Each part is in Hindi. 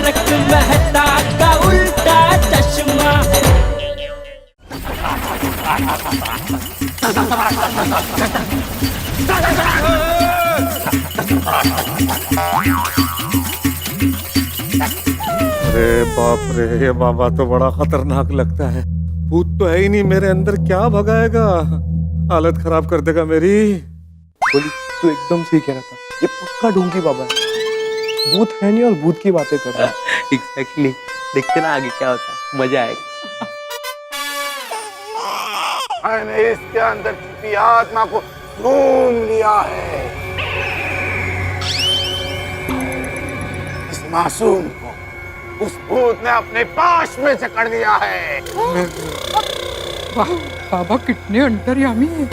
तारक मेहता का उल्टा चश्मा। अरे बाप रे, ये बाबा तो बड़ा खतरनाक लगता है। भूत तो है ही नहीं मेरे अंदर, क्या भगाएगा, हालत खराब कर देगा मेरी। बोली तू एकदम सही कह रहा था, ये पक्का ढोंगी बाबा है, भूत है नहीं और भूत की बातें कर रहा है। एग्जैक्टली, देखते ना आगे क्या होता है, मजा आएगा। मैंने इसके अंदर छुपी आत्मा को ढूंढ लिया है। इस मासूम को उस भूत ने अपने पाश में जकड़ लिया है। बाबा कितने अंतर्यामी है।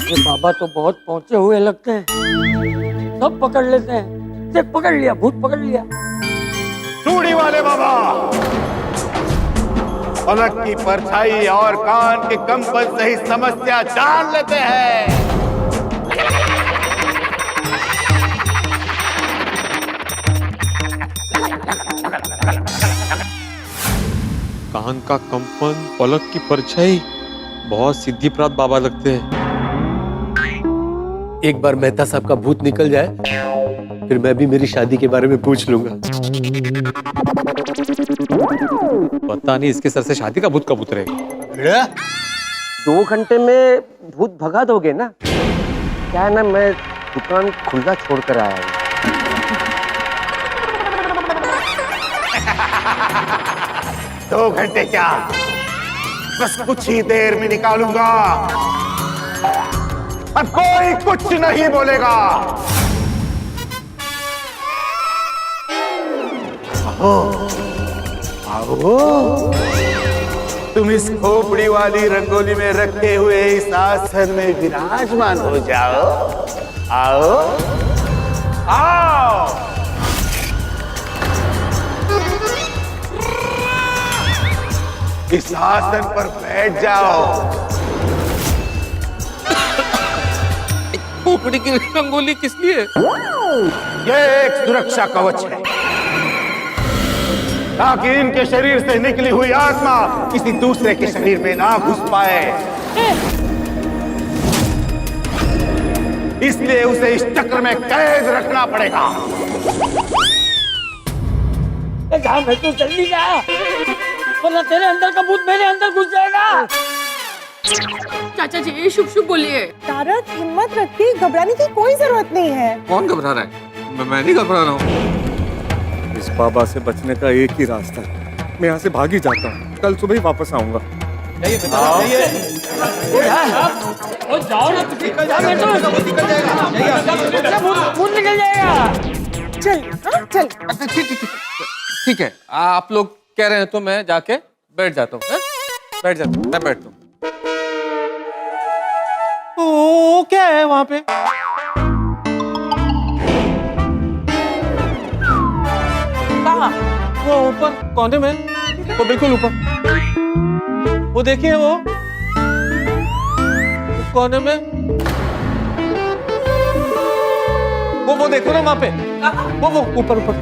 ये बाबा तो बहुत पहुंचे हुए लगते हैं, सब पकड़ लेते हैं। सिर्फ पकड़ लिया, भूत पकड़ लिया। चूड़ी वाले बाबा पलक की परछाई और कान के कंपन से ही समस्या जान लेते हैं। कान का कंपन, पलक की परछाई, बहुत सिद्धि प्राप्त बाबा लगते हैं। एक बार मेहता साहब का भूत निकल जाए, फिर मैं भी मेरी शादी के बारे में पूछ लूंगा। पता नहीं इसके सर से शादी का भूत कब उतरेगा। 2 घंटे में भूत भगा दोगे ना? क्या है ना, मैं दुकान खुला छोड़कर आया हूँ। 2 घंटे क्या, बस कुछ ही देर में निकालूंगा। अब कोई कुछ नहीं बोलेगा। आओ, तुम इस खोपड़ी वाली रंगोली में रखे हुए इस आसन में विराजमान हो जाओ। आओ आओ। इस आसन पर बैठ जाओ। खोपड़ी की रंगोली किस लिए? यह एक सुरक्षा कवच है, ताकि इनके शरीर से निकली हुई आत्मा किसी दूसरे के शरीर में ना घुस पाए। इसलिए उसे इस चक्र में कैद रखना पड़ेगा। जहाँ मैं तो जल्दी जा, वरना तेरे अंदर का भूत मेरे अंदर घुस जाएगा। चाचा जी ये शुभ शुभ बोलिए। तारक हिम्मत रखिए, घबराने की कोई जरूरत नहीं है। कौन घबरा रहा है? मैं नहीं घबरा रहा हूँ। इस बाबा से बचने का एक ही रास्ता है, मैं यहाँ से भाग ही जाता हूँ, कल सुबह ही वापस आऊंगा। ओ जाओ ना, निकल जाएगा, भूत निकल जाएगा। चल हाँ चल। अच्छा ठीक है, आप लोग कह रहे हैं तो मैं जाके बैठ जाता हूँ। बैठ जाता हूँ, मैं बैठता हूँ। ओ क्या है वहां पे? कहाँ? वो ऊपर कोने में, वो बिल्कुल ऊपर, वो देखिए वो कोने में, वो देखो ना वहां पे, वो ऊपर ऊपर।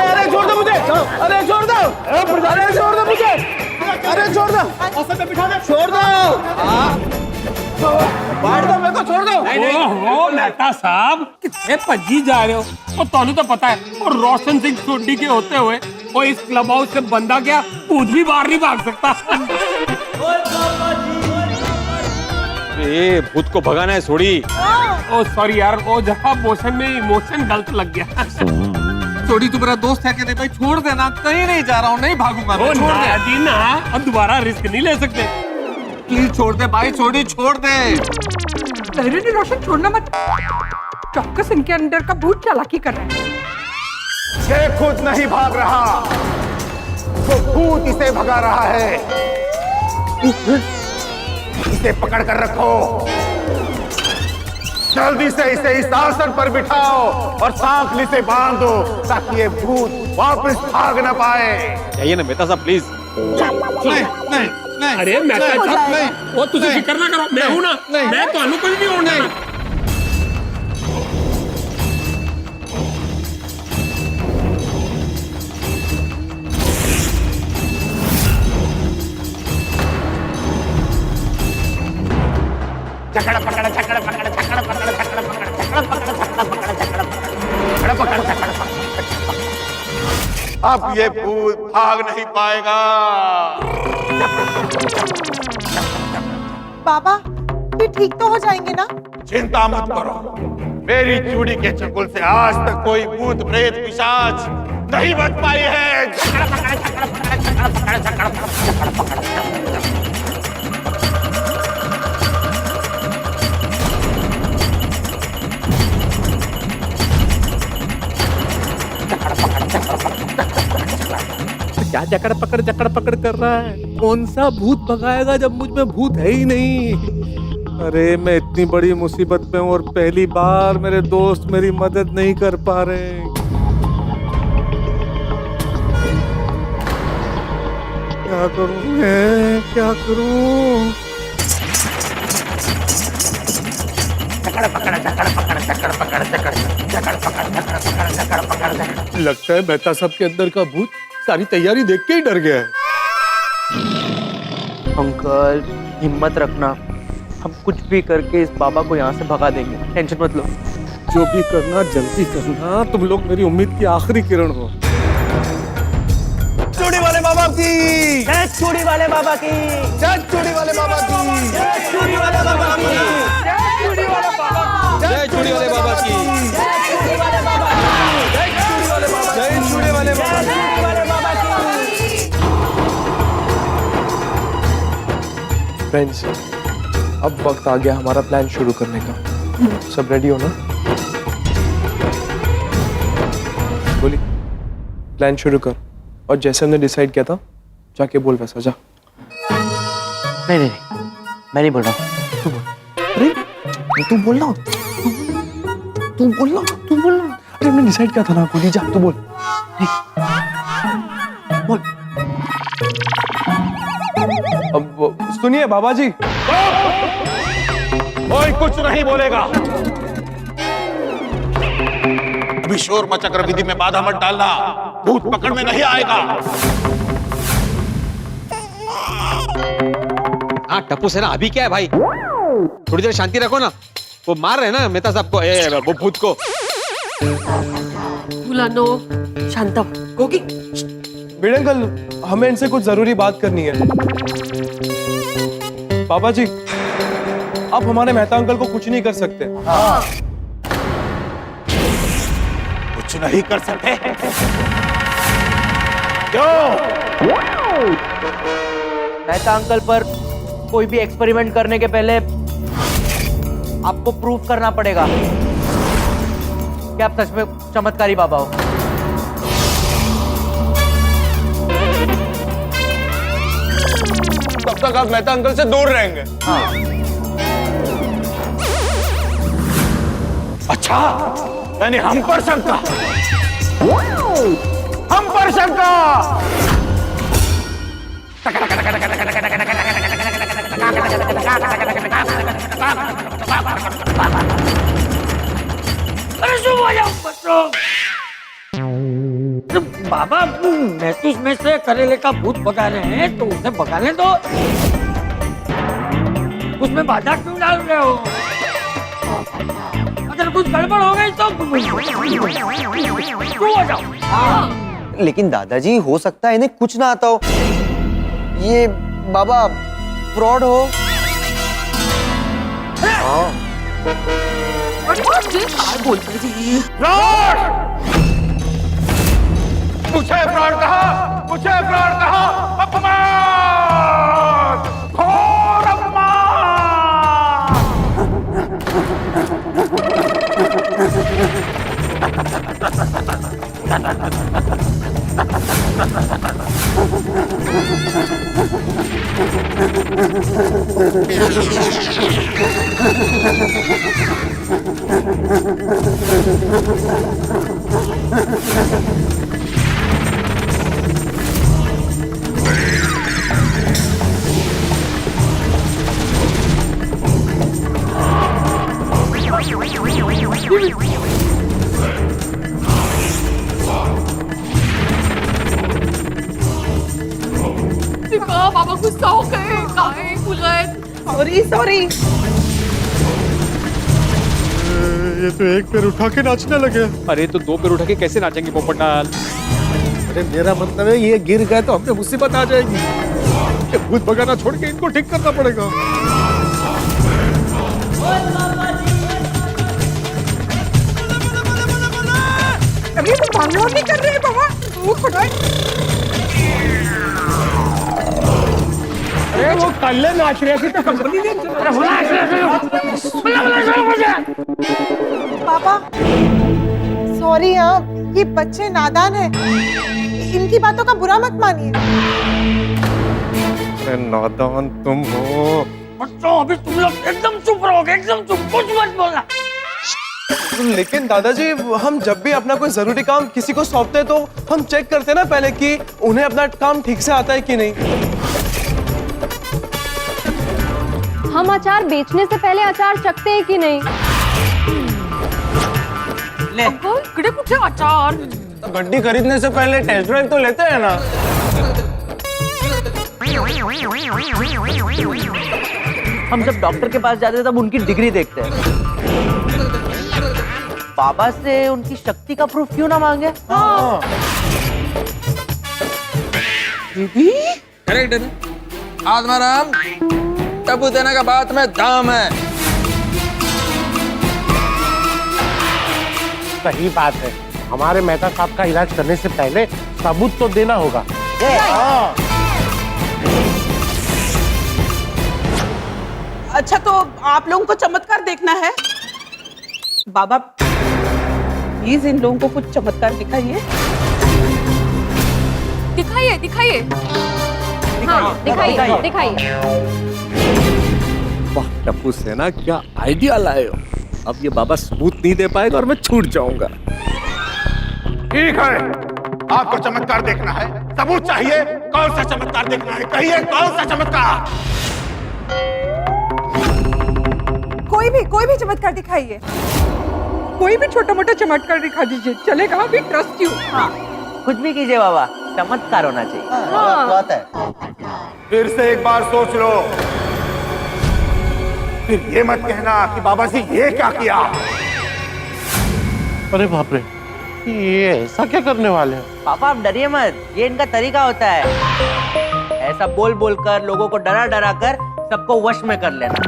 अरे छोड़ दो मुझे, अरे छोड़ दो, अरे छोड़ दो मुझे, अरे छोड़ दो, छोड़ दो, बांट दो मेरे को, छोड़ दो। ओहो मेहता साहब, कितने पजी जा रहे हो? और तोनू तो पता है, और रोशन सिंह सोडी के होते हुए वो इस क्लब हाउस से बंदा गया, भूत भी बाहर नहीं भाग सकता। ए, भूत को भगाना है सोडी। ओ सॉरी यार, वो जहाँ मोशन में इमोशन गलत लग गया। सोडी तू मेरा दोस्त है, कहते भाई छोड़ देना, कहीं नहीं जा रहा हूँ, नहीं भागूंगा मैं, छोड़ दे। जी ना, अब दोबारा रिस्क नहीं ले सकते। प्लीज छोड़ दे भाई, सोडी छोड़ दे। नहीं रोशन, छोड़ना मत। चौकस इनके अंदर का भूत चालाकी कर रहा है। ये खुद नहीं भाग रहा, वो भूत इसे भगा रहा है। इसे पकड़ कर रखो। जल्दी से इसे इस आसन पर बिठाओ और सांखली से बांध दो ताकि ये भूत वापस भाग न पाए। चाहिए ना मेहता साहब प्लीज। अरे मेहता साहब वो तुझे फिक्र ना करो, मैं हूं ना, मैं तो कुछ नहीं होने देना। अब ये भूत भाग नहीं पाएगा। बाबा ये ठीक तो हो जाएंगे ना? चिंता मत करो, मेरी चूड़ी के चंगुल से आज तक कोई भूत प्रेत पिशाच नहीं बच पाई है। क्या जकड़ पकड़ कर रहा है? कौन सा भूत भगाएगा जब मुझ में भूत है ही नहीं? अरे मैं इतनी बड़ी मुसीबत में हूँ और पहली बार मेरे दोस्त मेरी मदद नहीं कर पा रहे। क्या करूँ मैं, क्या करूँ? लगता है मेहता साहब के अंदर का भूत सारी तैयारी देख के ही डर गया है। अंकल हिम्मत रखना, हम कुछ भी करके इस बाबा को यहाँ से भगा देंगे, टेंशन मत लो। जो भी करना जल्दी करना, तुम लोग मेरी उम्मीद की आखिरी किरण हो। चूड़ी वाले बाबा की जय चूड़ी वाले बाबा की, जय चूड़ी वाले बाबा की, जय चूड़ी वाले बाबा की, जय चूड़ी वाले बाबा की, जय चूड़ी वाले बाबा की, जय चूड़ी वाले बाबा की। फ्रेंड्स, अब वक्त आ गया हमारा प्लान शुरू करने का। सब रेडी हो ना? बोली प्लान शुरू कर, और जैसे हमने डिसाइड किया था जाके बोल वैसा जा। नहीं नहीं मैं नहीं बोल रहा हूँ। अरे तू बोलना, तू बोलना, तू बोलना। अरे हमने डिसाइड किया था ना, बोली जा, तू बोल। बोल। अब सुनिए बाबा जी, कोई कुछ नहीं बोलेगा। अभी शोर मचकर विधि में बाधा मत डालना, भूत पकड़ में नहीं आएगा। हाँ टप्पू से ना, अभी क्या है भाई, थोड़ी देर शांति रखो ना। वो मार रहे हैं ना मेहता साहब को, वो भूत को। मुलानो शांतम गोगी। बेड़ अंकल, हमें इनसे कुछ जरूरी बात करनी है। बाबा जी, आप हमारे मेहता अंकल को कुछ नहीं कर सकते। कुछ नहीं कर सकते? क्यों? मेहता अंकल पर कोई भी एक्सपेरिमेंट करने के पहले आपको प्रूफ करना पड़ेगा कि आप सच में चमत्कारी बाबा हो। तब तक आप मेहता अंकल से दूर रहेंगे। अच्छा, यानी हम पर शंका, हम पर शंका। अरे शुभ हो जाओ बच्चों। बाबा मैं तो उसमें से करेले का भूत भगा रहे हैं तो उसे भगाने दो, उसमें बाधा क्यों डाल रहे हो? अगर कुछ गड़बड़ हो गई तो शुभ हो जाओ। लेकिन दादाजी हो सकता है इन्हें कुछ ना आता हो, ये बाबा फ्रॉड हो। बोलते जी मुझे फ्रॉड कहा, मुझे फ्रॉड कहा। अपमान, घोर अपमान। बाबा गुस्सा हो गए, काहे भूल गए। Sorry sorry. ये तो एक पैर उठा के नाचने लगे। अरे तो दो पैर उठा के कैसे नाचेंगे पोपटलाल? अरे मेरा मतलब है ये गिर गए तो हमें मुसीबत आ जाएगी। ये भूत भगाना छोड़ के इनको ठीक करना पड़ेगा। अभी वो बांग्लो नहीं कर रहे बाबा, वो खड़ा है। अरे वो कल्ले नाच रहे थे तो कंपनी ने पापा सॉरी, हाँ ये बच्चे नादान है, इनकी बातों का बुरा मत मानिए। अरे नादान तुम हो। बच्चों अभी तुम लोग एकदम चुप रहोगे, एकदम चुप, कुछ मत बोलना। लेकिन दादाजी, हम जब भी अपना कोई जरूरी काम किसी को सौंपते हैं तो हम चेक करते हैं ना पहले कि उन्हें अपना काम ठीक से आता है कि नहीं। हम अचार बेचने से पहले अचार चखते हैं कि नहीं। ले इकडे कुठे अचार? गड्डी खरीदने से पहले टेस्ट ड्राइव तो लेते हैं ना। हम जब डॉक्टर के पास जाते हैं तब उनकी डिग्री देखते हैं। बाबा से उनकी शक्ति का प्रूफ क्यों ना मांगे? करेक्ट है ना? आत्माराम, टबू देने का बात में दाम है। सही बात है, हमारे मेहता साहब का इलाज करने से पहले सबूत तो देना होगा। अच्छा तो आप लोगों को चमत्कार देखना है? बाबा प्लीज इन लोगों को कुछ चमत्कार दिखाइए। दिखाइए दिखाइए। हाँ दिखाइए दिखाइए। वाह टप्पू सेना, क्या आइडिया लाए हो। अब ये बाबा सबूत नहीं दे पाएगा और मैं छूट जाऊंगा। ठीक है, आपको चमत्कार देखना है, सबूत चाहिए। कौन सा चमत्कार देखना है, कहिए कौन सा चमत्कार? कोई भी चमत्कार दिखाइए। कोई भी छोटा मोटा चमत्कार दिखा दीजिए, चलेगा। भी ट्रस्ट यू। हाँ, कुछ भी कीजिए बाबा, चमत्कार होना चाहिए। बात है। फिर से एक बार सोच लो, फिर ये मत कहना कि बाबा जी ये क्या किया। अरे बाप रे, ये ऐसा क्या करने वाले हैं? पापा आप डरिए मत, ये इनका तरीका होता है। ऐसा बोल बोल कर लोगों को डरा डरा कर सबको वश में कर लेना।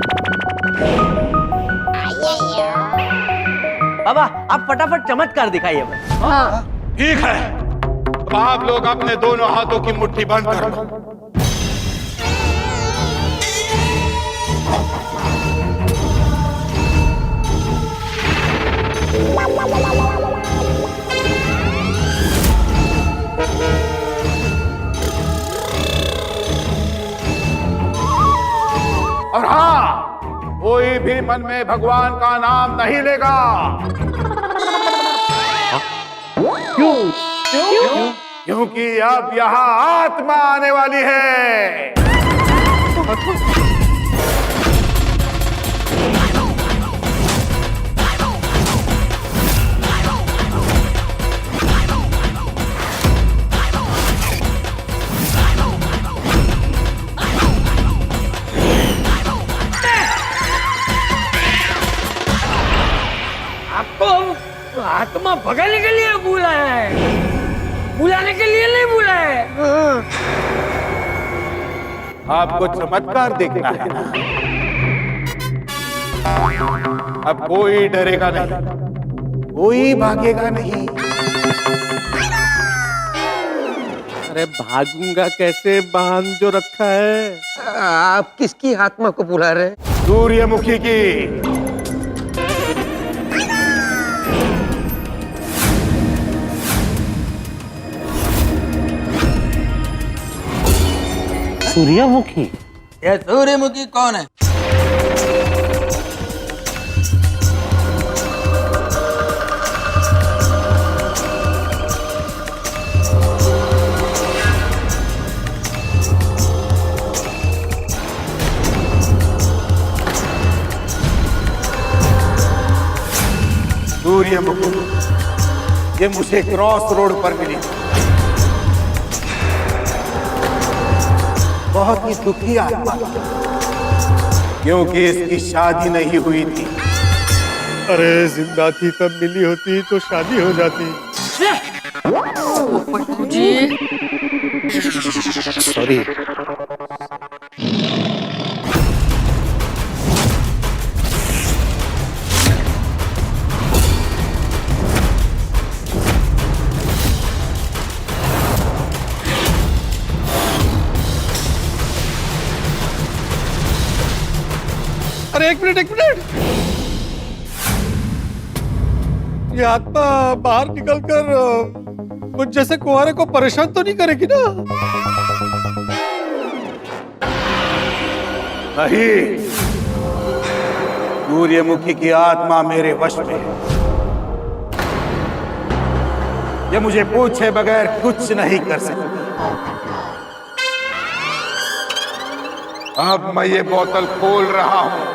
बाबा आप फटाफट चमत्कार दिखाइए। हाँ ठीक है, अब आप लोग अपने दोनों हाथों की मुट्ठी बंद कर लो। और हाँ, कोई भी मन में भगवान का नाम नहीं लेगा। क्यों? क्योंकि अब यहाँ आत्मा आने वाली है। आपको आत्मा भगाने के लिए बुलाया है, बुलाने के लिए नहीं बुलाया है। आपको चमत्कार देखना है ना? अब कोई डरेगा नहीं, कोई भागेगा नहीं। अरे भागूंगा कैसे, बांध जो रखा है। आप किसकी आत्मा को बुला रहे हैं? सूर्यमुखी की। सूर्यमुखी? ये सूर्यमुखी कौन है? सूर्यमुखी, ये मुझे क्रॉस रोड पर मिली, बहुत ही दुखी आत्मा, क्योंकि इसकी शादी नहीं हुई थी। अरे जिंदा थी तब मिली होती तो शादी हो जाती। सॉरी। अरे एक मिनट, ये आत्मा बाहर निकलकर मुझ जैसे कुंवारे को परेशान तो नहीं करेगी ना? नहीं, सूर्यमुखी की आत्मा मेरे वश में है। ये मुझे पूछे बगैर कुछ नहीं कर सकती। अब मैं ये बोतल खोल रहा हूं।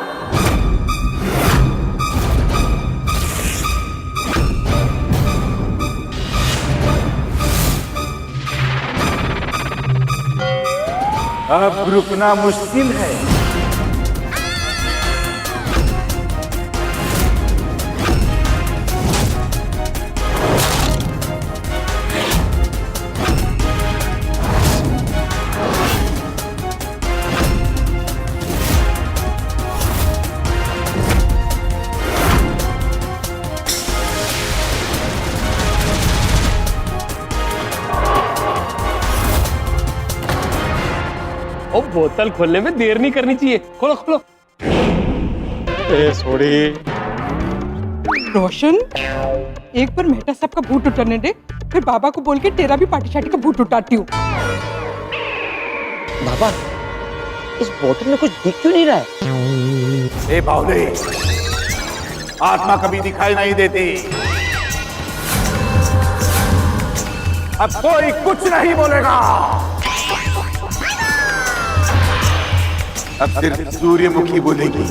अब रुकना मुश्किल है। ओ बोतल खोलने में देर नहीं करनी चाहिए, खोलो खोलो। सॉरी रोशन, एक बार मेहता साहब का भूत उतरने दे, फिर बाबा को बोल के तेरा भी पार्टी शार्टी का भूत उतारती हूँ। बाबा, इस बोतल में कुछ दिख क्यों नहीं रहा है? ए बावले, आत्मा कभी दिखाई नहीं देती। अब कोई कुछ नहीं बोलेगा। अब सिर्फ सूर्यमुखी बोलेगी।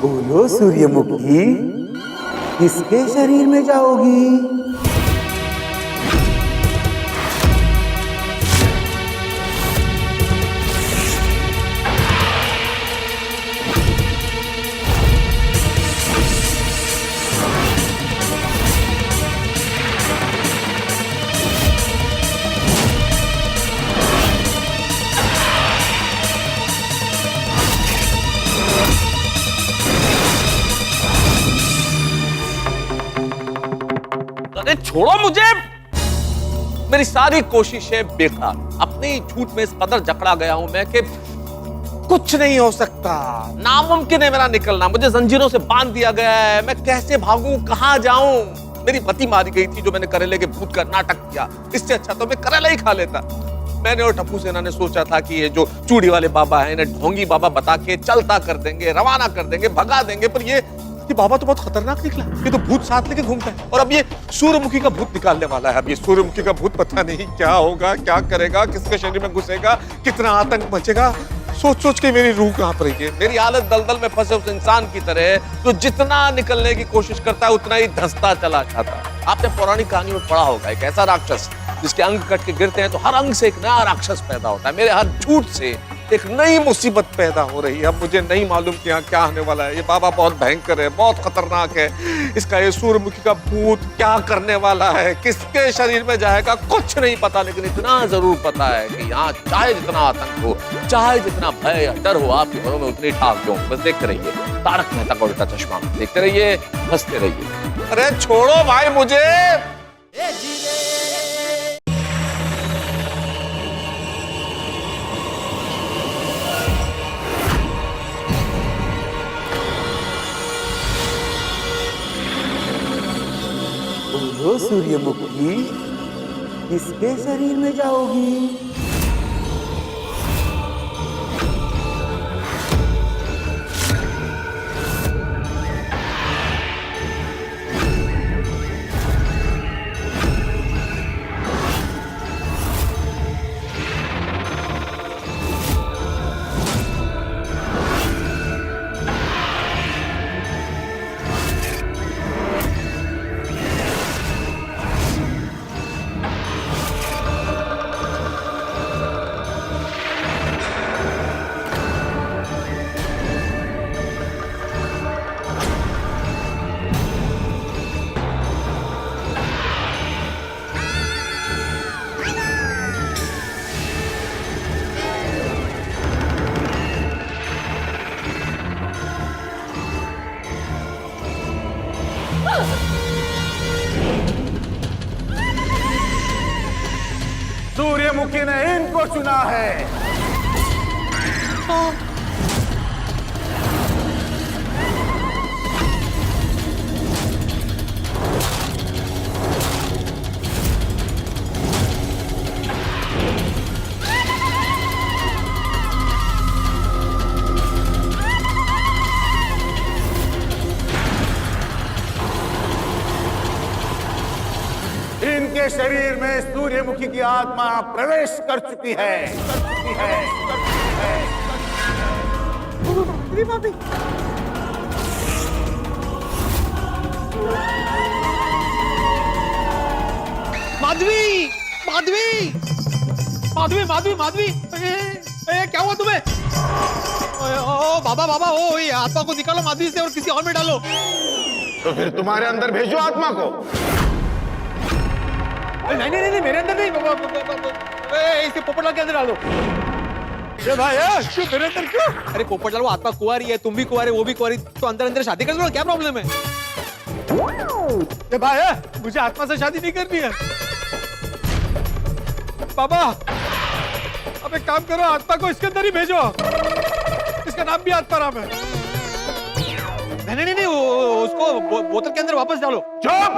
बोलो सूर्यमुखी, किसके शरीर में जाओगी? अरे छोड़ो मुझे, मेरी सारी कोशिशें बेकार। अपने ही झूठ में इस कदर जकड़ा गया हूं मैं कि कुछ नहीं हो सकता, नामुमकिन है मेरा निकलना। मुझे जंजीरों से बांध दिया गया है, मैं कैसे भागूं, कहां जाऊं? मेरी पति मारी गई थी जो मैंने करेले के भूत का नाटक किया। इससे अच्छा तो मैं करेला ही खा लेता। मैंने और टप्पू सेना ने सोचा था कि ये जो चूड़ी वाले बाबा हैं इन्हें ढोंगी बाबा बता के चलता कर देंगे, रवाना कर देंगे, भगा देंगे, पर ये बाबा तो बहुत खतरनाक निकला। ये तो भूत साथ लेके घूमता है, और अब ये सूर्यमुखी का भूत निकालने वाला है। अब ये सूर्यमुखी का भूत पता नहीं क्या होगा, क्या करेगा, किसके शरीर में घुसेगा, कितना आतंक मचेगा। सोच सोच के मेरी रूह कांप रही है। मेरी हालत दलदल में फंसे उस इंसान की तरह जो जितना निकलने की कोशिश करता है उतना ही धंसता चला जाता है। आपने पौराणिक कहानी में पढ़ा होगा, एक ऐसा राक्षस जिसके अंग कट के गिरते हैं तो हर अंग से एक नया राक्षस पैदा होता है। मेरे हर झूठ से एक नई मुसीबत पैदा हो रही है। अब मुझे नहीं मालूम कि यहाँ क्या होने वाला है। ये बाबा बहुत भयंकर है, बहुत खतरनाक है। इसका ये सूर्यमुखी का भूत क्या करने वाला है, किसके शरीर में जाएगा, कुछ नहीं पता। लेकिन इतना जरूर पता है कि यहाँ चाहे जितना आतंक हो, चाहे जितना भय या डर हो, आपके घरों में उतनी ठाक क्यों। बस देखते रहिए तारक मेहता का उल्टा चश्मा, देखते रहिए, हंसते रहिए। अरे छोड़ो भाई मुझे। बोलो सूर्यमुखी, किसके शरीर में जाओगी? चुना है। इनके शरीर में सूर्यमुखी की आत्मा प्रवेश कर चुकी है। माधवी माधवी माधवी माधवी माधवी क्या हुआ तुम्हें? ओ बाबा बाबा, ओ ये आत्मा को निकालो माधवी से और किसी और में डालो। तो फिर तुम्हारे अंदर भेजो आत्मा को। नहीं नहीं नहीं, मेरे अंदर नहीं, इसे पोपटलाल के अंदर डालो। ये भाई क्यों मेरे अंदर क्यों? अरे पोपटलाल, वो आत्मा कुंवारी है, तुम भी कुंवारे, वो भी कुंवारी, तो अंदर अंदर शादी कर लो, क्या प्रॉब्लम है? ये भाई मुझे आत्मा से शादी नहीं करनी है। बाबा अब एक काम करो, आत्मा को इसके अंदर ही भेजो। इसका नाम भी आत्माराम है। नहीं नहीं नहीं, उसको बोतल के अंदर वापस डालो। चुप!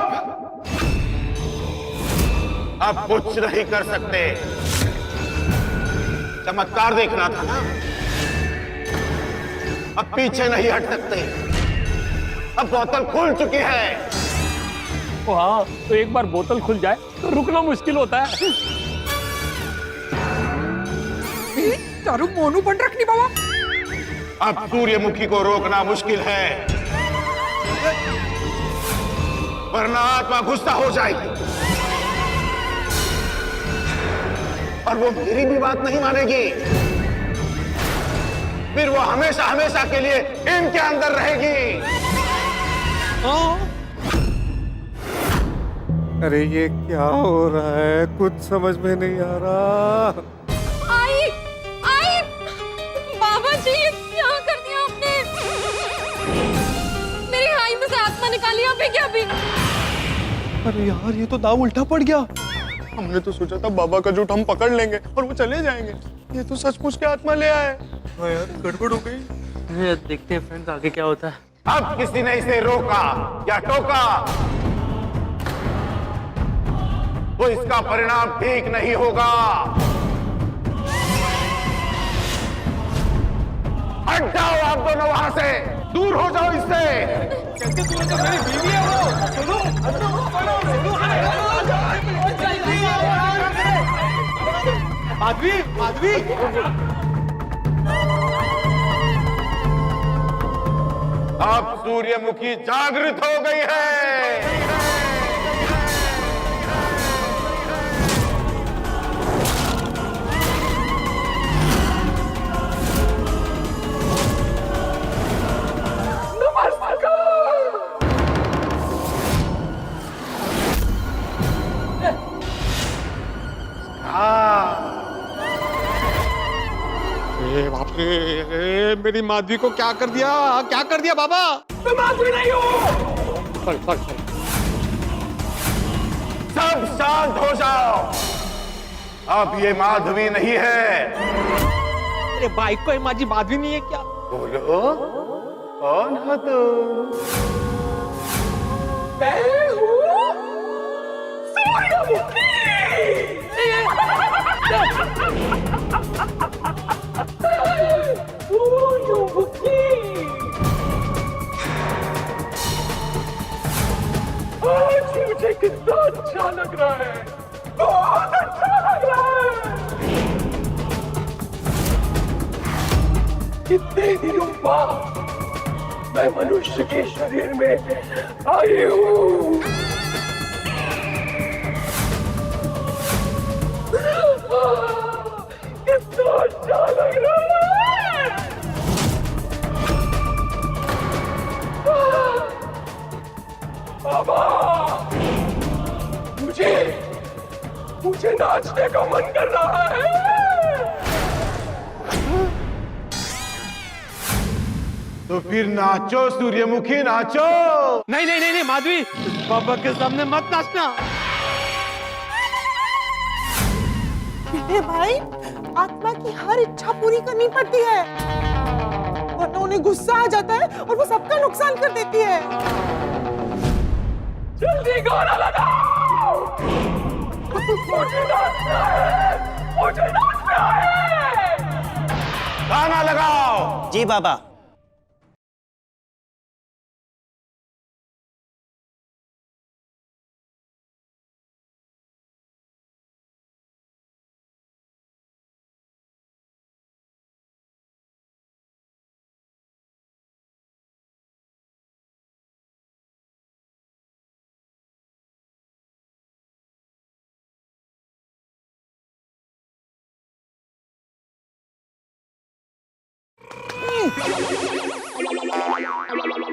अब कुछ नहीं कर सकते। चमत्कार देखना था ना, अब पीछे नहीं हट सकते। अब बोतल खुल चुकी है। हाँ, तो एक बार बोतल खुल जाए तो रुकना मुश्किल होता है। चारू मोनू बन रखनी बाबा। अब सूर्यमुखी को रोकना मुश्किल है, वरना आत्मा गुस्सा हो जाएगी और वो मेरी भी बात नहीं मानेगी। फिर वो हमेशा हमेशा के लिए इनके अंदर रहेगी। अरे ये क्या हो रहा है, कुछ समझ में नहीं आ रहा। आई आई बाबा जी, क्या कर दिया आपने? मेरी हाई में से आत्मा निकाली आपने क्या अभी? अरे यार, ये तो दाव उल्टा पड़ गया। हमने तो सोचा था बाबा का झूठ हम पकड़ लेंगे और वो चले जाएंगे, ये तो सचमुच के आत्मा ले आए। हाँ यार, गड़बड़ हो गई। देखते हैं फ्रेंड्स आगे क्या होता है। अब किसी ने इसे रोका या टोका तो इसका परिणाम ठीक नहीं होगा। हट जाओ आप दोनों वहां से, दूर हो जाओ इससे। कैसे दूर हो? मेरी बीवी है वो। माधवी माधवी, अब सूर्यमुखी जागृत हो गई है। बाप रे, मेरी माधवी को क्या कर दिया, क्या कर दिया बाबा? मैं माधवी नहीं हूँ। सब शांत हो जाओ, अब ये माधवी नहीं है। अरे बाइक को माजी माधवी नहीं है क्या? बोलो, कौन हो तुम? मैं हूँ सूर्यमुखी। आज मुझे कितना अच्छा लग रहा है, बहुत अच्छा लग रहा है। कितने दिनों बाद मैं मनुष्य के शरीर में आई हूँ। कितना अच्छा लग रहा है। बाबा, मुझे नाचने का मन कर रहा है। तो फिर नाचो सूर्यमुखी, नाचो। नहीं नहीं नहीं नहीं माधवी, बाबा के सामने मत नाचना। भाई आत्मा की हर इच्छा पूरी करनी पड़ती है, वरना उन्हें गुस्सा आ जाता है और वो सबका नुकसान कर देती है। जल्दी गाना लगाओ। मुझे नाचना है, मुझे नाचना है। गाना लगाओ। जी बाबा।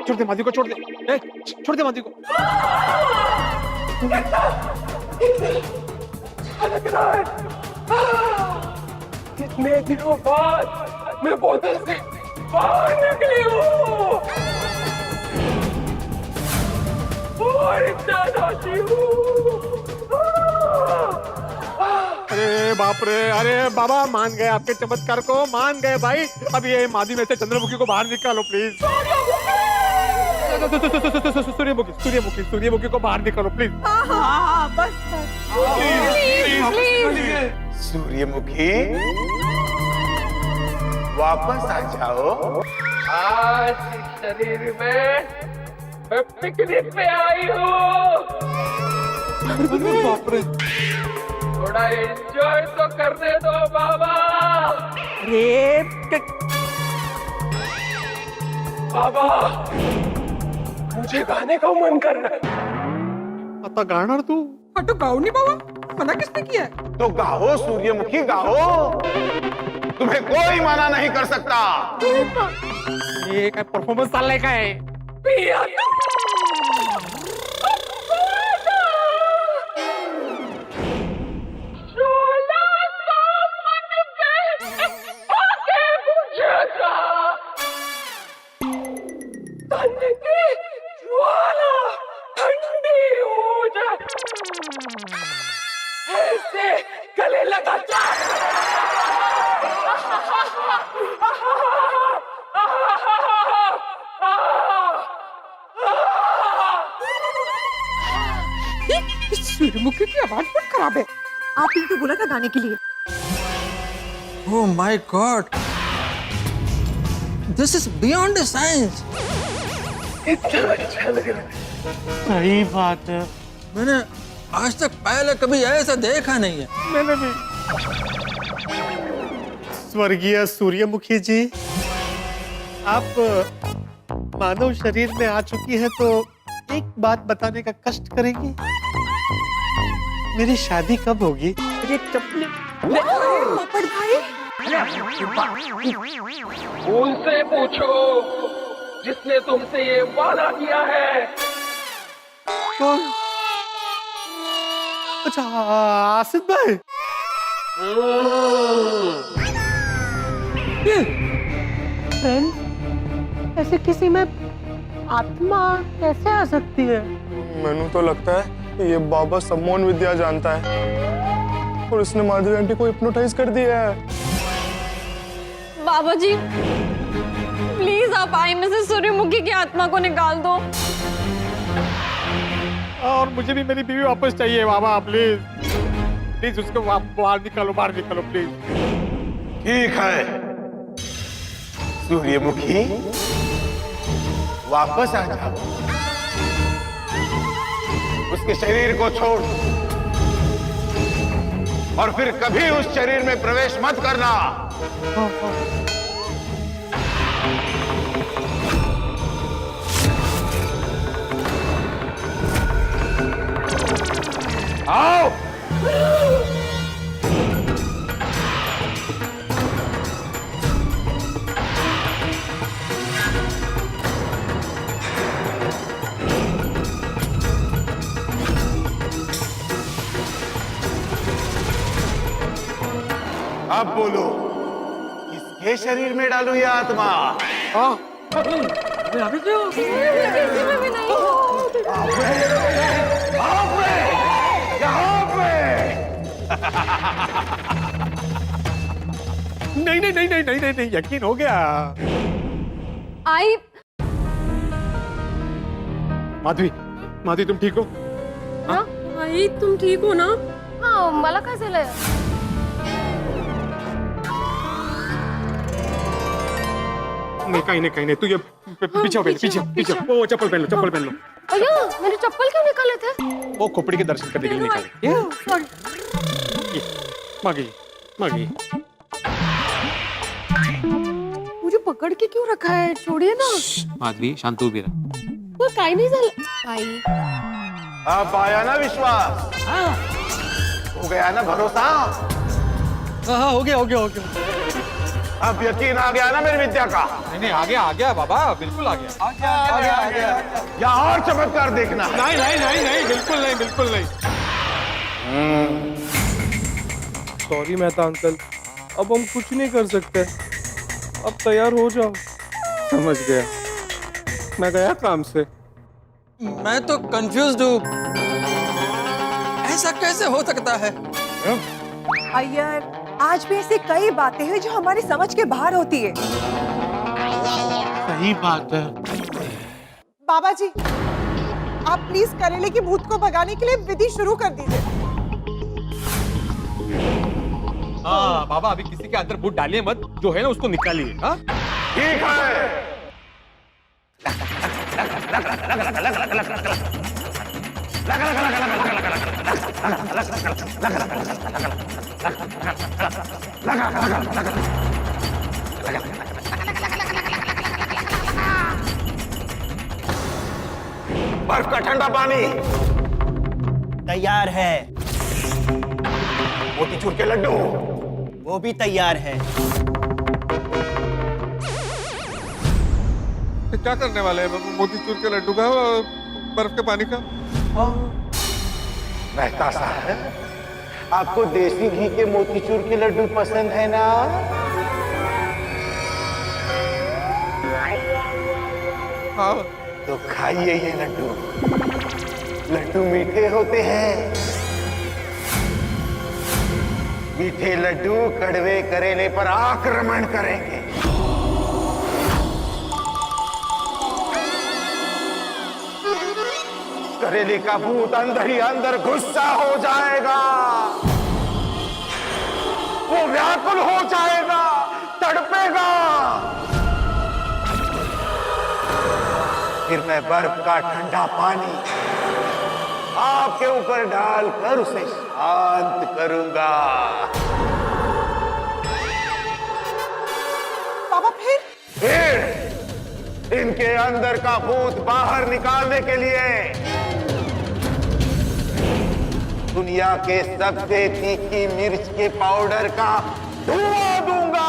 छोड़ दे मादी को, छोड़ दे। ए, छोड़ दे मादी को। कितने दिनों बाद मैं बोतल से बाहर निकली हूँ और इतना नाची हूँ। अरे बाप रे, अरे बाबा मान गए आपके चमत्कार को, मान गए भाई। अब ये मादी में से चंद्रमुखी को बाहर निकालो प्लीज। सूर्यमुखी सूर्यमुखी सूर्यमुखी को बाहर निकालो प्लीज। हाँ, बस सूर्यमुखी वापस आ जाओ। आज इस शरीर में मैं पिकनिक पे आई हूँ। बाप रे, थोड़ा एंजॉय तो करने दो बाबा। बाबा मुझे गाने का मन कर रहा है। आता गाणार तू? हाँ तो गाओ नहीं बाबा, मना किसने किया है? तो गाओ सूर्यमुखी गाओ, तुम्हें कोई मना नहीं कर सकता। ये काय परफॉर्मन्स चाललाय काय? पिया ज्वाला ठंडी हो जाए ऐसे गले लगा सूर्यमुखी की आवाज बहुत खराब है। आप इनको बोला था गाने के लिए। Oh my God! This is beyond the science. इतना अच्छा लग रहा है। सही बात है, मैंने आज तक पहले कभी ऐसा देखा नहीं है। मैंने भी। स्वर्गीय सूर्यमुखी जी, आप मानव शरीर में आ चुकी है तो एक बात बताने का कष्ट करेंगी? मेरी शादी कब होगी? पापड़ भाई, उनसे पूछो जिसने तुमसे ये वादा किया है। कौन? अच्छा, आसिफ भाई। फ्रेंड, ऐसे किसी में आत्मा कैसे आ सकती है? मैंने तो लगता है कि ये बाबा सम्मोहन विद्या जानता है और उसने माधवी आंटी को हिप्नोटाइज कर दिया है। बाबा जी प्लीज आप आई में से सूर्यमुखी की आत्मा को निकाल दो। और मुझे भी मेरी बीवी वापस चाहिए बाबा, प्लीज प्लीज उसको बाहर निकालो, बाहर निकालो प्लीज। ठीक है सूर्यमुखी, वापस आ जाओ, उसके शरीर को छोड़ और फिर कभी उस शरीर में प्रवेश मत करना। आओ। अब बोलो, किसके शरीर में डालू ये आत्मा? अभी क्यों? नहीं नहीं नहीं नहीं नहीं नहीं, नहीं यकीन हो गया। आई माधवी, माधवी तुम ठीक हो? आई तुम ठीक हो ना? हाँ मला काय झालंय? नहीं कहीं नहीं कहीं नहीं, तू ये पीछे हो, पीछे पीछे। वो चप्पल पहन लो, चप्पल पहन लो। भैया मेरे चप्पल क्यों निकाले थे? वो खोपड़ी के दर्शन करने के लिए निकाले। ये, मागी मागी। मुझे पकड़ के क्यों रखा है? छोड़िए ना। माधवी शांत उभी रहा। तो काय नहीं झालं आई? अब आया ना विश्वास? हो गया ना भरोसा? हाँ हो गया हो गया हो गया। अब यकीन आ गया ना मेरी विद्या का? नहीं आ गया बाबा, बिल्कुल आ गया। आ गया। या और चमत्कार देखना? नहीं नहीं नहीं नहीं, बिल्कुल नहीं बिल्कुल नहीं। सॉरी मेहता अंकल, अब हम कुछ नहीं कर सकते। अब तैयार हो जाओ। समझ गया, मैं गया काम से। मैं तो कंफ्यूज्ड हूँ, ऐसा कैसे हो सकता है? अय्यर, आज भी ऐसी कई बातें हैं जो हमारी समझ के बाहर होती है। सही बात है। बाबा जी, आप प्लीज करेले की भूत को भगाने के लिए विधि शुरू कर दीजिए। हाँ बाबा, अभी किसी के अंदर भूत डालिए मत, जो है ना उसको निकालिए। हाँ ठीक है। बर्फ का ठंडा पानी तैयार है। मोतीचूर के लड्डू वो भी तैयार है। क्या करने वाले हैं? मोतीचूर के लड्डू का, बर्फ के पानी का? मेहता साहब, आपको देसी घी के मोतीचूर के लड्डू पसंद है ना? हाँ। तो खाइए ये लड्डू। लड्डू मीठे होते हैं। मीठे लड्डू कड़वे करेले पर आक्रमण करेंगे। करेले का भूत अंदर ही अंदर गुस्सा हो जाएगा, वो व्याकुल हो जाएगा, तड़पेगा। फिर मैं बर्फ का ठंडा पानी आपके ऊपर डालकर उसे शांत करूंगा। बाबा फिर इनके अंदर का भूत बाहर निकालने के लिए दुनिया के सबसे तीखी मिर्च के पाउडर का धुआं दूंगा।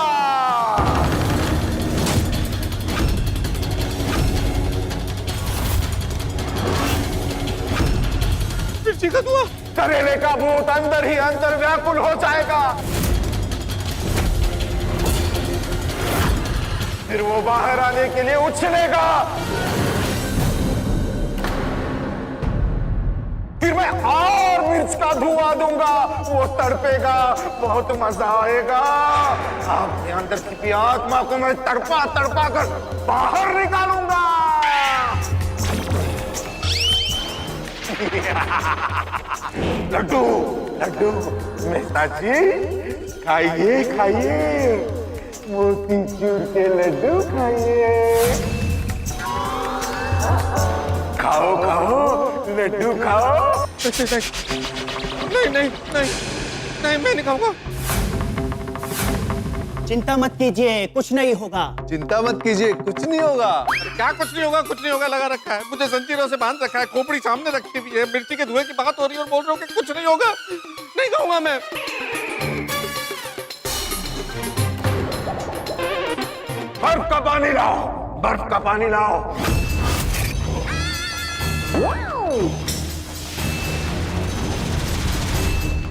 मिर्ची का धुआं? करेले का भूत अंदर ही अंदर व्याकुल हो जाएगा। फिर वो बाहर आने के लिए उछलेगा। फिर मैं और मिर्च का धुआं दूंगा, वो तड़पेगा, बहुत मजा आएगा। आपके अंदर छिपी आत्मा को मैं तड़पा तड़पा कर बाहर निकालूंगा। लड्डू लड्डू मेहता जी, खाइए खाइए, मोतीचूर के लड्डू खाइए। खाओ खाओ लड्डू खाओ। नहीं नहीं नहीं नहीं, मैं नहीं खाऊंगा। चिंता मत कीजिए, कुछ नहीं होगा। चिंता मत कीजिए, कुछ नहीं होगा। क्या कुछ नहीं होगा? कुछ नहीं होगा लगा रखा है, मुझे जंजीरों से बांध रखा है, खोपड़ी सामने रखी हुई है, मिर्ची के धुएं की बात हो रही है और बोल रहे हो कि कुछ नहीं होगा। नहीं खाऊंगा मैं। बर्फ का पानी लाओ, बर्फ का पानी लाओ।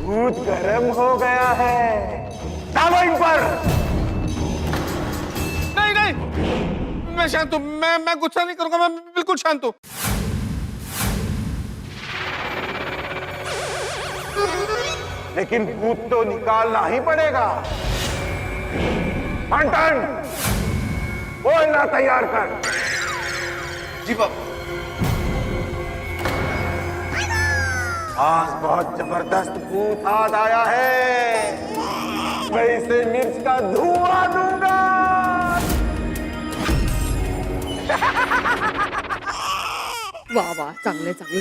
दूध गर्म हो गया है, डालो इन पर। नहीं नहीं, मैं शांत हूं, मैं गुस्सा नहीं करूंगा, मैं बिल्कुल शांत हूं। लेकिन भूत तो निकालना ही पड़ेगा। मंटन, बोलना तैयार कर। जी बाबा। आज बहुत जबरदस्त भूत हाथ आया है, मैं इसे मिर्च का धुआं दूंगा। वाह वाह, चांगले चांगले,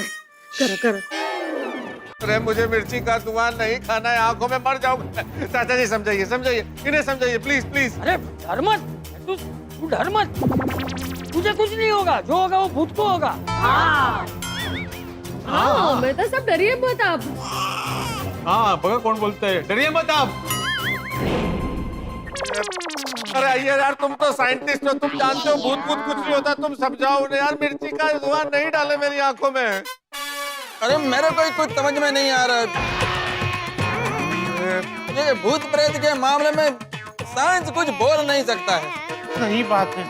कर कर। अरे मुझे मिर्ची का धुआं नहीं खाना है, आंखों में मर जाऊंगा। चाचा जी समझाइए, समझाइए, इन्हें समझाइए प्लीज प्लीज। अरे डर मत, तू डर मत, तुझे कुछ नहीं होगा, जो होगा वो भूत को होगा। हाँ मैं तो सब डरिए मत आप। हाँ बगा कौन बोलते हैं, डरिए मत आप। अरे आइए यार, तुम तो साइंटिस्ट हो, तुम जानते हो भूत भूत कुछ नहीं होता, तुम समझाओ उन्हें यार, मिर्ची का धुआं नहीं डाले मेरी आंखों में। अरे मेरे को कुछ समझ में नहीं आ रहा। ये भूत प्रेत के मामले में साइंस कुछ बोल नहीं सकता है। सही बात है।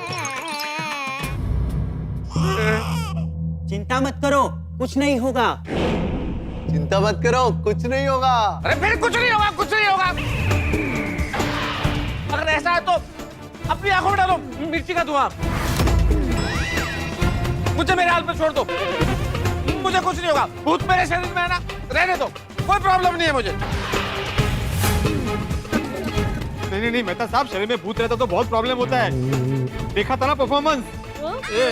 चिंता मत करो, कुछ नहीं होगा। चिंता मत करो, कुछ नहीं होगा। अरे फिर कुछ नहीं होगा, कुछ नहीं होगा। अगर ऐसा है तो अपनी आंखों में डालो मिर्ची का धुआं, मुझे मेरे हाल पे छोड़ दो, मुझे कुछ नहीं होगा। भूत मेरे शरीर में है ना, रहने दो, कोई प्रॉब्लम नहीं है मुझे। नहीं मेहता साहब, शरीर में भूत रहता तो बहुत प्रॉब्लम होता है। देखा था ना परफॉर्मेंस, ये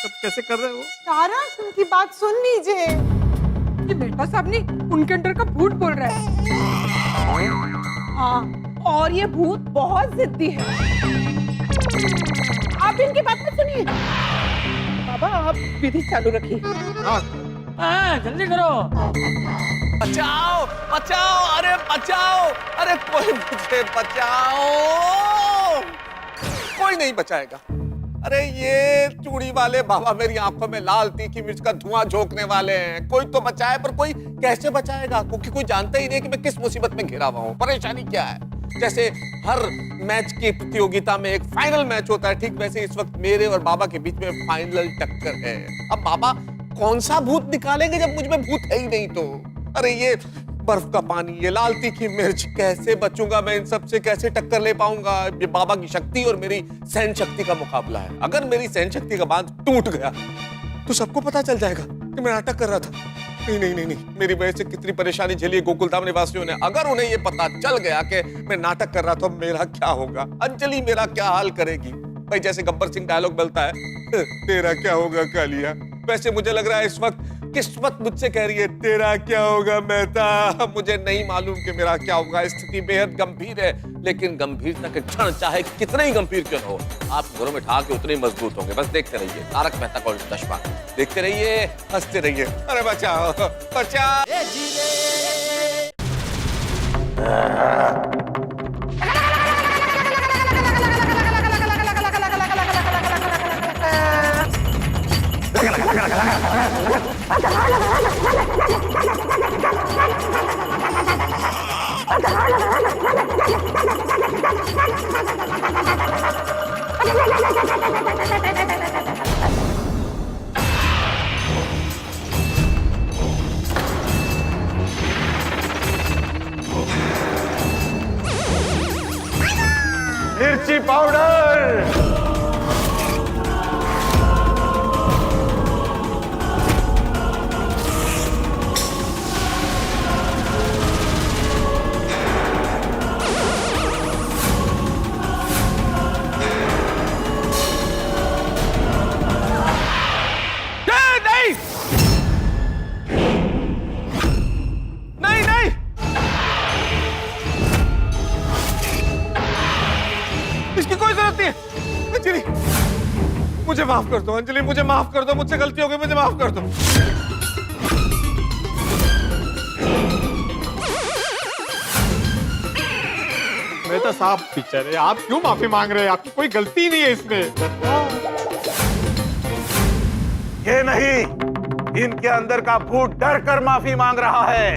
सब कैसे कर रहे हो। तारा, उनकी बात सुन लीजिए। ये बेटा साहब नहीं, उनके अंदर का भूत बोल रहा है। हाँ, और ये भूत बहुत जिद्दी है। आप इनकी बात मत सुनिए। बाबा, आप विधि चालू रखिए। हाँ, जल्दी करो। बचाओ बचाओ, अरे बचाओ, अरे कोई मुझे बचाओ। कोई नहीं बचाएगा। अरे ये चूड़ी वाले बाबा मेरी आंखों में लाल तीखी मिर्च का धुआं झोंकने वाले हैं। कोई तो बचाए, पर कोई कैसे बचाएगा, क्योंकि कोई जानता ही नहीं कि मैं किस मुसीबत में घिरा हुआ हूँ। परेशानी क्या है? जैसे हर मैच की प्रतियोगिता में एक फाइनल मैच होता है, ठीक वैसे इस वक्त मेरे और बाबा के बीच में फाइनल टक्कर है। अब बाबा कौन सा भूत निकालेंगे जब मुझ में भूत है ही नहीं तो। अरे ये बर्फ का पानी, ये लाल तीखी मिर्च, कैसे बचूंगा मैं इन सब से, कैसे टक्कर ले पाऊंगा? ये बाबा की शक्ति और मेरी सहन शक्ति का मुकाबला है। अगर मेरी सहन शक्ति का बांध टूट गया तो सबको पता चल जाएगा कि मैं नाटक कर रहा था। नहीं नहीं नहीं नहीं, मेरी वजह से कितनी परेशानी झेली है गोकुलधाम निवासियों ने। अगर उन्हें ये पता चल गया कि मैं नाटक कर रहा था, मेरा क्या होगा? अंजलि मेरा क्या हाल करेगी? भाई जैसे गब्बर सिंह डायलॉग बोलता है, तेरा क्या होगा कालिया, वैसे मुझे लग रहा है इस वक्त किस्मत मुझसे कह रही है तेरा क्या होगा मेहता। मुझे नहीं मालूम कि मेरा क्या होगा। स्थिति बेहद गंभीर है, लेकिन गंभीरता के क्षण चाहे कितना ही गंभीर क्यों न हो, आप घरों में ठा के उतने ही मजबूत होंगे। बस देखते रहिए तारक मेहता का उल्टा चश्मा, देखते रहिए, हंसते रहिए। अरे बचाओ बचाओ। मिर्ची पाउडर, मुझे माफ कर दो अंजलि, मुझे माफ कर दो, मुझसे गलती हो गई, मुझे माफ कर दो। मेहता साहब बेचारे, आप क्यों माफी मांग रहे हैं? आपकी कोई गलती नहीं है इसमें। ये नहीं, इनके अंदर का भूत डर कर माफी मांग रहा है।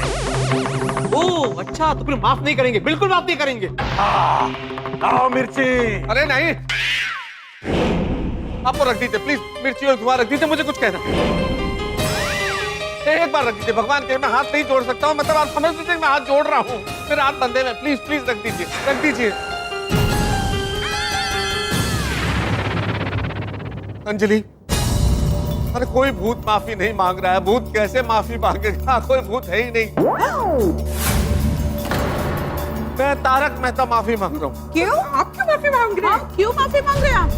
ओह अच्छा, तो फिर माफ नहीं करेंगे? बिल्कुल माफ नहीं करेंगे। लाओ मिर्ची। अरे नहीं, आपको रख दीजिए प्लीज, मिर्ची और धुआं रख दीजिए, मुझे कुछ कहना। एक बार रख दीजिए भगवान के, मैं हाथ नहीं जोड़ सकता हूँ, मतलब आप समझ लीजिए मैं हाथ जोड़ रहा हूँ, मेरे हाथ बंधे में, प्लीज प्लीज रख दीजिए, रख दीजिए। अंजलि, अरे कोई भूत माफी नहीं मांग रहा है। भूत कैसे माफी मांगेगा? कोई भूत है ही नहीं। मैं तारक मेहता माफी मांग रहा हूँ। क्यों? आप क्यों माफी मांग रहे हैं? क्यों माफी मांग रहे हैं आप?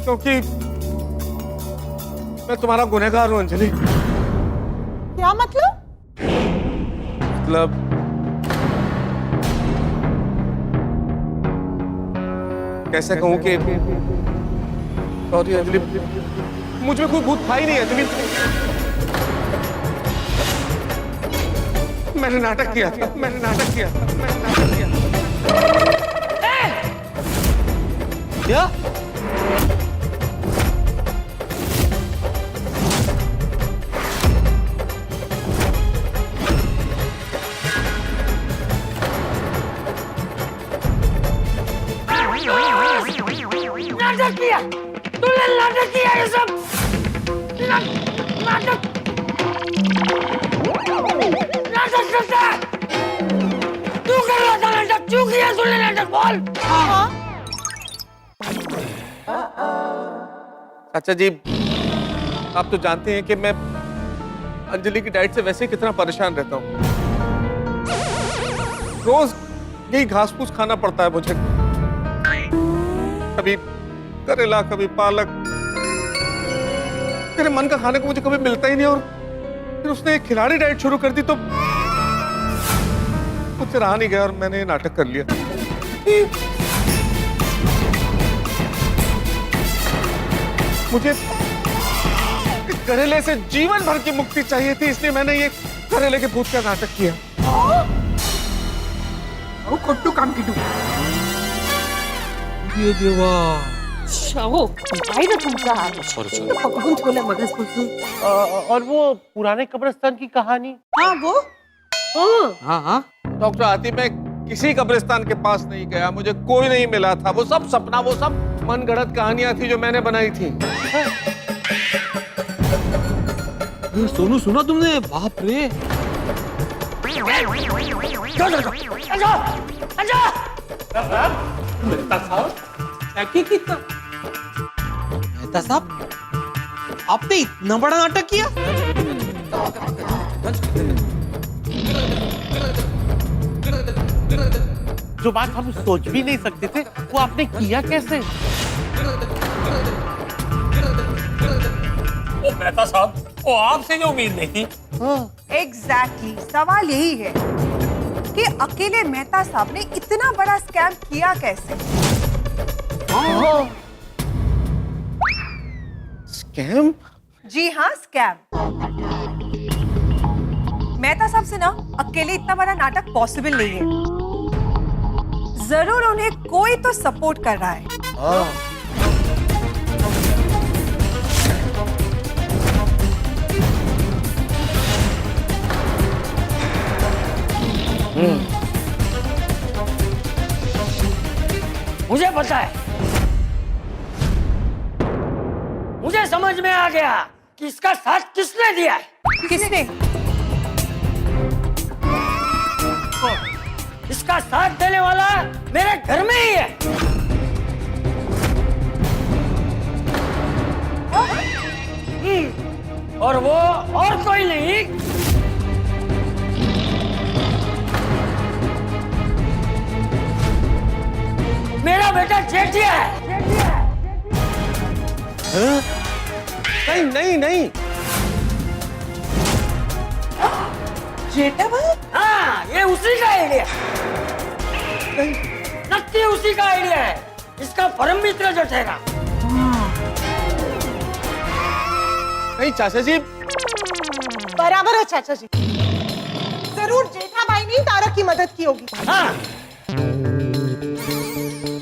क्योंकि मैं तुम्हारा गुनहगार हूँ अंजलि। क्या मतलब? मतलब कैसे कहूँ कि सॉरी अंजलि, मुझ में कोई भूत था ही नहीं अंजलि। मैंने नाटक किया था, मैंने नाटक किया था, मैंने नाटक किया था। क्या? नाटक किया तूने, नाटक किया ये सब नाटक नाटक करता है तू, कर रहा था नाटक। क्यों किया तूने नाटक? बोल। चाचा जी, आप तो जानते हैं कि मैं अंजलि की डाइट से वैसे कितना परेशान रहता हूँ। रोज यही घास फूस खाना पड़ता है मुझे, कभी करेला कभी पालक। मेरे मन का खाने को मुझे कभी मिलता ही नहीं, और फिर उसने एक खिलाड़ी डाइट शुरू कर दी तो मुझसे रहा नहीं गया और मैंने ये नाटक कर लिया। मुझे इस करेले से जीवन भर की मुक्ति चाहिए थी, इसलिए मैंने ये करेले के भूत का नाटक किया। वो कोट्टू काम की डू। ये देवा, शावो, भाई ना तुमचा पकडून ठेवलं मगजपासून। और वो पुराने कब्रिस्तान की कहानी? हाँ वो। हाँ हाँ डॉक्टर आती, मैं किसी कब्रिस्तान के पास नहीं गया, मुझे कोई नहीं मिला था। वो सब सपना, वो सब मनगढ़ंत कहानियां थी जो मैंने बनाई थी। सोनू सुना तुमने? बाप रे। मेहता साहब, आपने इतना बड़ा नाटक किया? जो बात हम सोच भी नहीं सकते थे वो आपने किया कैसे? ओ मेहता साहब, वो आपसे जो उम्मीद नहीं थी। एग्जैक्टली, सवाल यही है कि अकेले मेहता साहब ने इतना बड़ा स्कैम किया कैसे? स्कैम? जी हाँ, स्कैम। मेहता साहब से ना अकेले इतना बड़ा नाटक पॉसिबल नहीं है। जरूर उन्हें कोई तो सपोर्ट कर रहा है। मुझे पता है, मुझे समझ में आ गया कि इसका साथ किसने दिया है। किसने? इसका साथ देने वाला मेरे घर में ही है। और वो और कोई नहीं, मेरा बेटा जेठिया है। नहीं नहीं नहीं, जेठा भाई? हाँ, ये उसी का आइडिया, नक्की उसी का आइडिया है। इसका परम मित्र जो ठहरा। नहीं चाचा जी। बराबर है चाचा जी, जरूर जेठा भाई ने तारक की मदद की होगी। हाँ,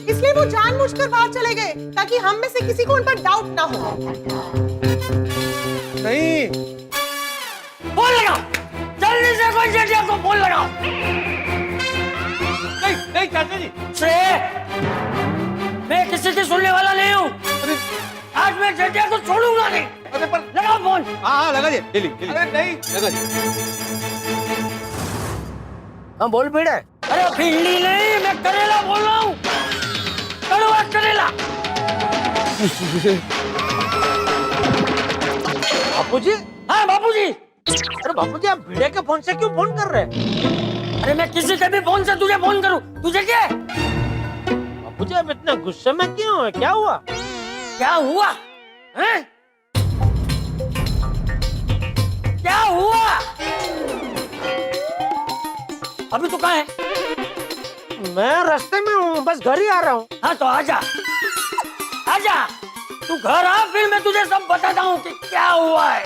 इसलिए वो जानबूझकर बाहर चले गए ताकि हम में से किसी को उन पर डाउट ना हो। नहीं, बोल लगाओ, जल्दी से कोई जेठिया को बोल लगाओ। नहीं नहीं चाचा जी। श्रेय, मैं किसी की सुनने वाला नहीं हूँ। आज मैं जेठिया को छोड़ूंगा नहीं। अरे पर लगाओ फोन। हाँ लगा दिए। अरे नहीं लगा दिए। हाँ बोल पीड़े। अरे भिंडी नहीं, मैं करेला बोल रहा हूँ। कौन हुआ करेला? बापूजी, हाँ बाबूजी। अरे बापूजी आप भिड़े के फोन से क्यों फोन कर रहे हैं? अरे मैं किसी के भी फोन से तुझे फोन करूं, तुझे क्या है? बापूजी आप इतना गुस्से में क्यों है? क्या हुआ? क्या हुआ हैं? क्या हुआ? अभी तो कहाँ है? मैं रास्ते में हूँ, बस घर ही आ रहा हूँ। हाँ तो आजा, आजा, तू घर आ, फिर मैं तुझे सब बताता हूँ कि क्या हुआ है।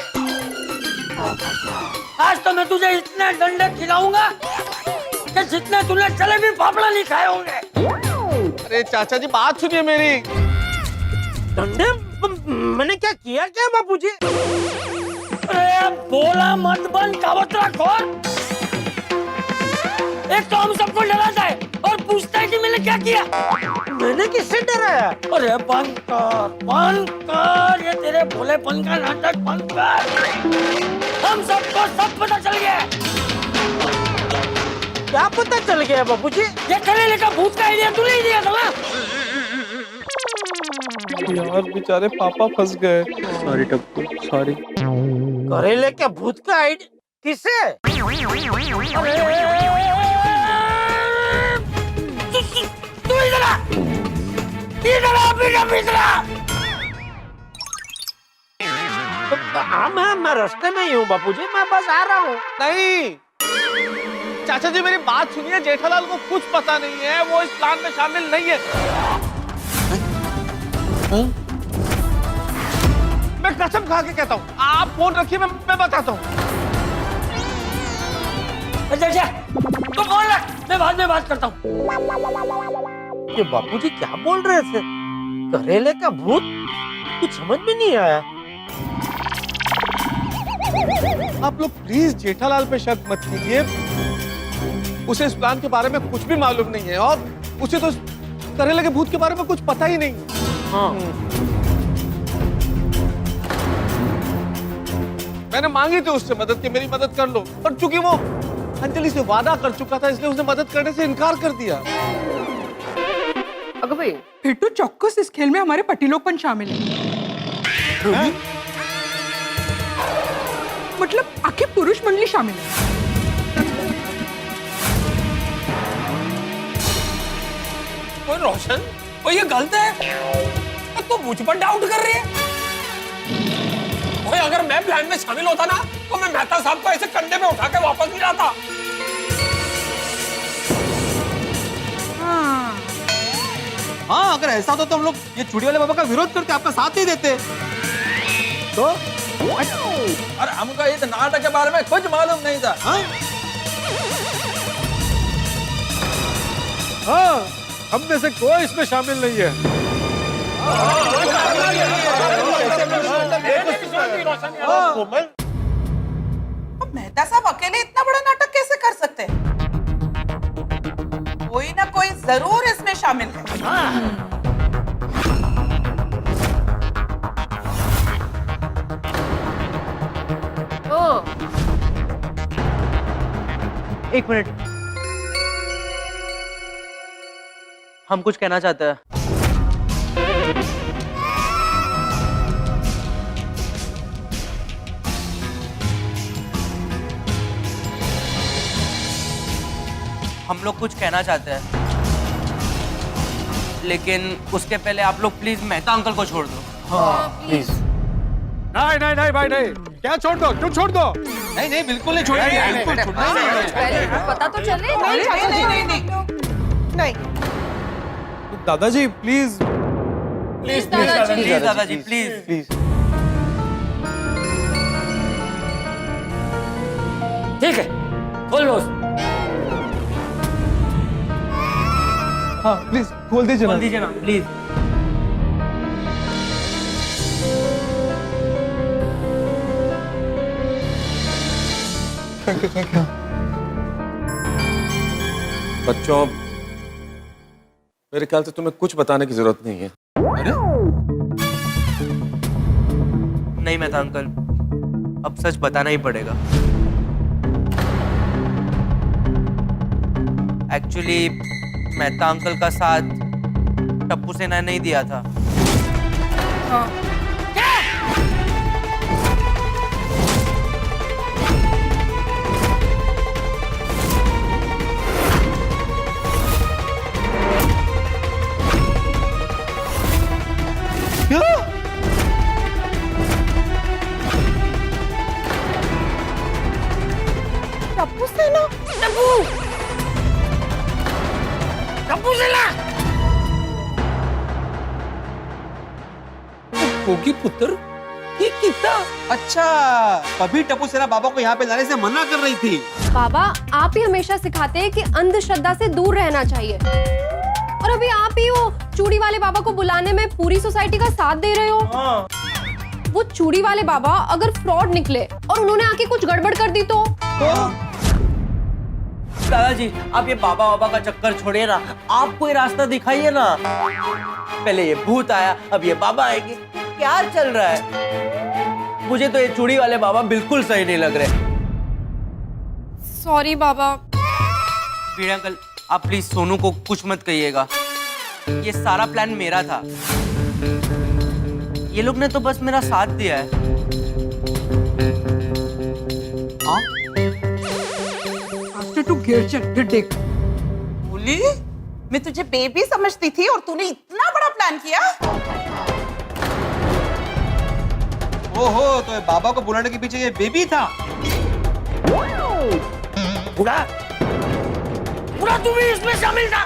आज तो मैं तुझे इतने डंडे खिलाऊंगा कि जितने तूने चले भी फाफड़ा नहीं खाए होंगे। अरे चाचा जी बात सुनिए मेरी। डंडे? मैंने क्या किया क्या बापूजी? अरे बोला मत बन कावतरा खोर। एक तो हम सबको डराता है और पूछता है कि मैंने क्या किया। मैंने किससे डराया? अरे बंद कर, ये तेरे भोलेपन का नाटक बंद कर। हम सबको सब पता चल गया। क्या पता चल गया बापूजी? ये करेले का भूत का आइडिया तूने ही दिया था ना? यार बेचारे पापा फंस गए। Sorry Tappu, sorry. करेले के भूत का आइडिया किससे? तू इधर आ, मैं रास्ते में ही हूँ बापूजी, मैं बस आ रहा हूँ। नहीं चाचा जी मेरी बात सुनिए, जेठालाल को कुछ पता नहीं है, वो इस प्लान में शामिल नहीं है। मैं कसम खा के कहता हूँ, आप फोन रखिए, मैं बताता हूँ। तू फोन रख, मैं बाद में बात करता हूँ। ये बापूजी क्या बोल रहे थे? करेले का भूत? कुछ समझ में नहीं आया। आप लोग प्लीज जेठालाल पे शक मत कीजिए, उसे इस प्लान के बारे में कुछ भी मालूम नहीं है और उसे तो करेले के भूत के बारे में कुछ पता ही नहीं। हाँ। मैंने मांगी थी उससे मदद कि मेरी मदद कर लो, पर चूंकि वो अंजलि से वादा कर चुका था इसलिए उसने मदद करने से इनकार कर दिया। अगर भाई फिर तो चौक्कस इस खेल में हमारे पटिलोकपन शामिल है। मतलब आखिर पुरुष मंडली शामिल है। ओए रोशन, ओए ये गलत है। तो मुझ पर डाउट कर रही है। ओए अगर मैं प्लान में शामिल होता ना तो मैं मेहता साहब को ऐसे कंधे पे उठा के वापस नहीं लाता। हाँ अगर ऐसा होता तो हम लोग ये चूड़ी वाले बाबा का विरोध करते, आपका साथ नहीं देते। तो अरे हमको इस नाटक के बारे में कुछ मालूम नहीं था। हाँ हम में से कोई इसमें शामिल नहीं है। मेहता साहब अकेले इतना बड़ा नाटक कैसे कर सकते हैं? कोई ना कोई जरूर इसमें शामिल है। एक मिनट, हम कुछ कहना चाहते हैं। हम लोग कुछ कहना चाहते हैं, लेकिन उसके पहले आप लोग प्लीज मेहता अंकल को छोड़ दो। प्लीज। नहीं नहीं नहीं भाई नहीं, क्या छोड़ दो, क्यों छोड़ दो? नहीं नहीं बिल्कुल नहीं छोड़ेंगे। पता तो चले। नहीं दादाजी प्लीज प्लीज दादाजी। प्लीज दादाजी प्लीज। प्लीज। ठीक है, खोल लो। हाँ प्लीज खोल दीजिए खोल दीजिए ना प्लीज। बच्चों मेरे ख्याल से तुम्हें कुछ बताने की जरूरत नहीं है। नहीं मेहता अंकल, अब सच बताना ही पड़ेगा। एक्चुअली मेहता अंकल का साथ टप्पू सेना ने ही दिया था। हाँ। टप्पू सेना, टप्पू सेना होगी पुत्र, ये कितना अच्छा, तभी टप्पू सेना बाबा को यहाँ पे लाने से मना कर रही थी। बाबा आप ही हमेशा सिखाते हैं कि अंधश्रद्धा से दूर रहना चाहिए, और अभी आप ही वो चूड़ी वाले बाबा को बुलाने में पूरी सोसाइटी का साथ दे रहे हो। वो चूड़ी वाले बाबा अगर फ्रॉड निकले और उन्होंने आके कुछ गड़बड़ कर दी तो? दादाजी आप ये बाबा बाबा का चक्कर छोड़िए ना, आप कोई रास्ता दिखाइए ना। पहले ये भूत आया, अब ये बाबा आएंगे, क्या चल रहा है? मुझे तो ये चूड़ी वाले बाबा बिल्कुल सही नहीं लग रहे। सॉरी बाबा। वीर अंकल आप प्लीज सोनू को कुछ मत कहिएगा, ये सारा प्लान मेरा था। ये लोग ने तो बस मेरा साथ दिया है। तू घेर चल, फिर देख। बोली मैं तुझे बेबी समझती थी और तूने इतना बड़ा प्लान किया। ओहो, तो ये बाबा को बुलाने के पीछे ये बेबी था। बुरा बुरा तू भी इसमें शामिल था।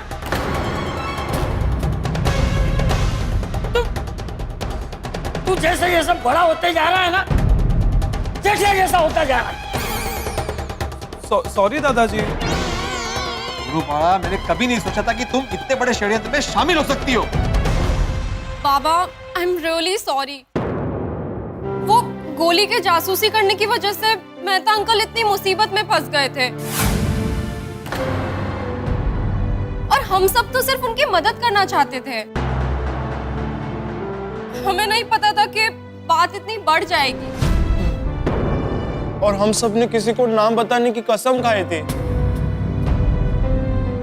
तू जैसे ये सब बड़ा होते जा रहा है ना, जैसे जैसा होता जा रहा है। सॉरी दादाजी। गुरु बाबा, मैंने कभी नहीं सोचा था कि तुम इतने बड़े षड्यंत्र में शामिल हो सकती हो। बाबा आई एम रियली सॉरी। वो गोली के जासूसी करने की वजह से मेहता अंकल इतनी मुसीबत में फंस गए थे, और हम सब तो सिर्फ उनकी मदद करना चाहते थे। हमें नहीं पता था कि बात इतनी बढ़ जाएगी। और हम सब ने किसी को नाम बताने की कसम खाई थी।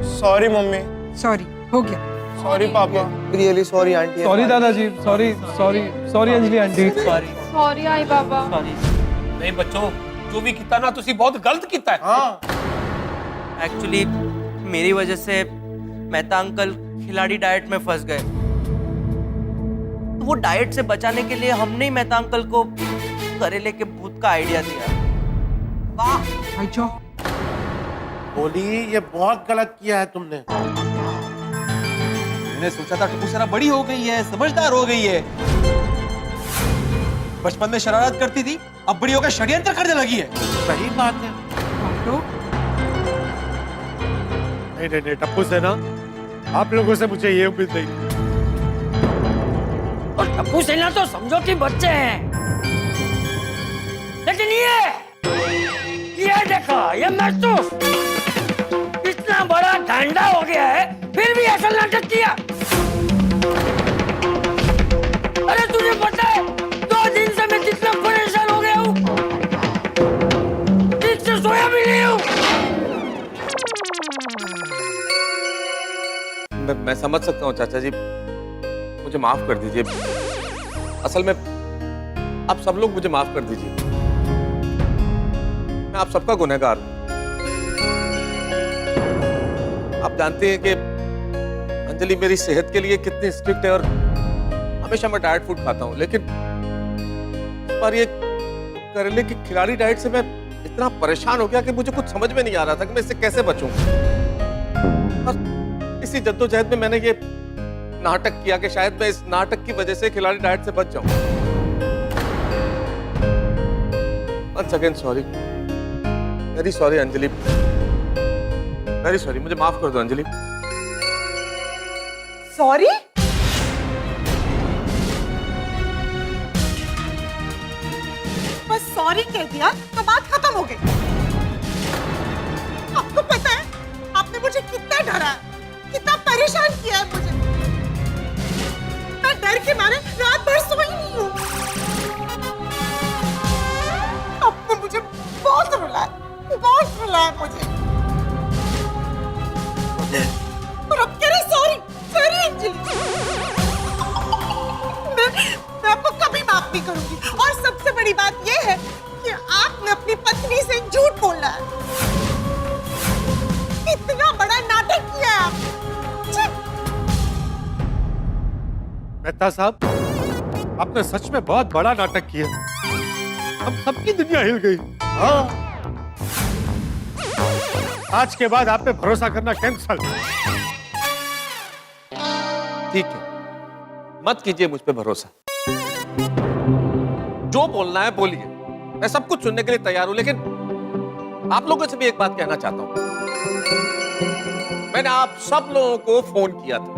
Sorry mummy. सॉरी, हो गया। सॉरी पापा। Really sorry aunty. सॉरी दादाजी। Sorry sorry sorry Anjali aunty. Sorry sorry I Baba. Sorry. नहीं बच्चों, जो भी किया ना तुसी बहुत गलत किया है। हाँ। एक्चुअली मेरी वजह से मेहता अंकल खिलाड़ी डाइट में फंस गए, तो वो डाइट से बचाने के लिए हमने ही मेहता अंकल को करेले के भूत का आइडिया दिया। वाह भाई जो बोली ये बहुत गलत किया है तुमने। मैंने सोचा था टप्पू सेना बड़ी हो गई है, समझदार हो गई है, बचपन में शरारत करती थी, अब बड़ी होकर षड्यंत्र करने लगी है। सही बात है। नहीं नहीं नहीं टप्पू सेना, आप लोगों से मुझे ये उम्मीद नहीं। और टप्पू सेना तो समझो कि बच्चे हैं, लेकिन ये देखो, ये महसूस इतना बड़ा ढांडा हो गया है, फिर भी ऐसा नाटक किया। अरे तुझे पता है 2 दिन से मैं कितना परेशान हो गया हूँ, ठीक से सोया भी नहीं हूँ। मैं समझ सकता हूँ चाचा जी, मुझे माफ कर दीजिए। असल में आप सब लोग मुझे माफ कर दीजिए, मैं आप सबका गुनहगार हूं। आप जानते हैं कि अंजलि मेरी सेहत के लिए कितनी स्ट्रिक्ट है, और हमेशा मैं डाइट फूड खाता हूं, लेकिन इस बार ये करेले की खिलाड़ी डाइट से मैं इतना परेशान हो गया कि मुझे कुछ समझ में नहीं आ रहा था कि मैं इससे कैसे बचूं। और इसी जद्दोजहद में मैंने ये नाटक किया कि शायद मैं इस नाटक की वजह से खिलाड़ी डाइट से बच जाऊं। Once again sorry, very sorry Anjali, very sorry, मुझे माफ कर दो अंजलि। सॉरी? बस सॉरी कह दिया तो बात खत्म हो गई। आपको पता है आपने मुझे कितना डरा, कितना परेशान किया है मुझे। मैं डर के मारे रात भर सोई नहीं हूँ। आपने मुझे बहुत रुलाया मुझे। और अब कह रहे सॉरी, सॉरी अंजलि। बड़ी बात ये है कि आपने अपनी पत्नी से झूठ बोला है। इतना बड़ा नाटक किया है आप। मेहता साहब, आपने सच में बहुत बड़ा नाटक किया। अब सबकी दुनिया हिल गई। हाँ, आज के बाद आप पे भरोसा करना कैंसल। ठीक है, मत कीजिए मुझ पे भरोसा। जो बोलना है बोलिए, मैं सब कुछ सुनने के लिए तैयार हूं, लेकिन आप लोगों से भी एक बात कहना चाहता हूं। मैंने आप सब लोगों को फोन किया था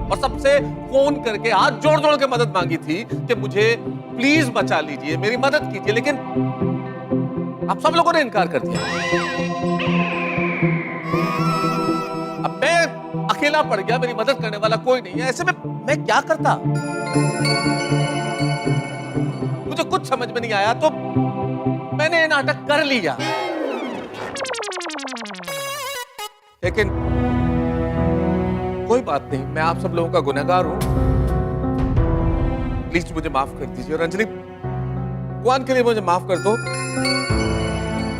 और सबसे फोन करके हाथ जोड़ जोड़ के मदद मांगी थी कि मुझे प्लीज बचा लीजिए, मेरी मदद कीजिए, लेकिन आप सब लोगों ने इनकार कर दिया। अब मैं अकेला पड़ गया, मेरी मदद करने वाला कोई नहीं है। ऐसे में मैं क्या करता? मुझे कुछ समझ में नहीं आया, तो मैंने ये नाटक कर लिया। लेकिन कोई बात नहीं, मैं आप सब लोगों का गुनहगार हूं। प्लीज मुझे माफ कर दीजिए। और अंजलि, भगवान के लिए मुझे माफ कर दो।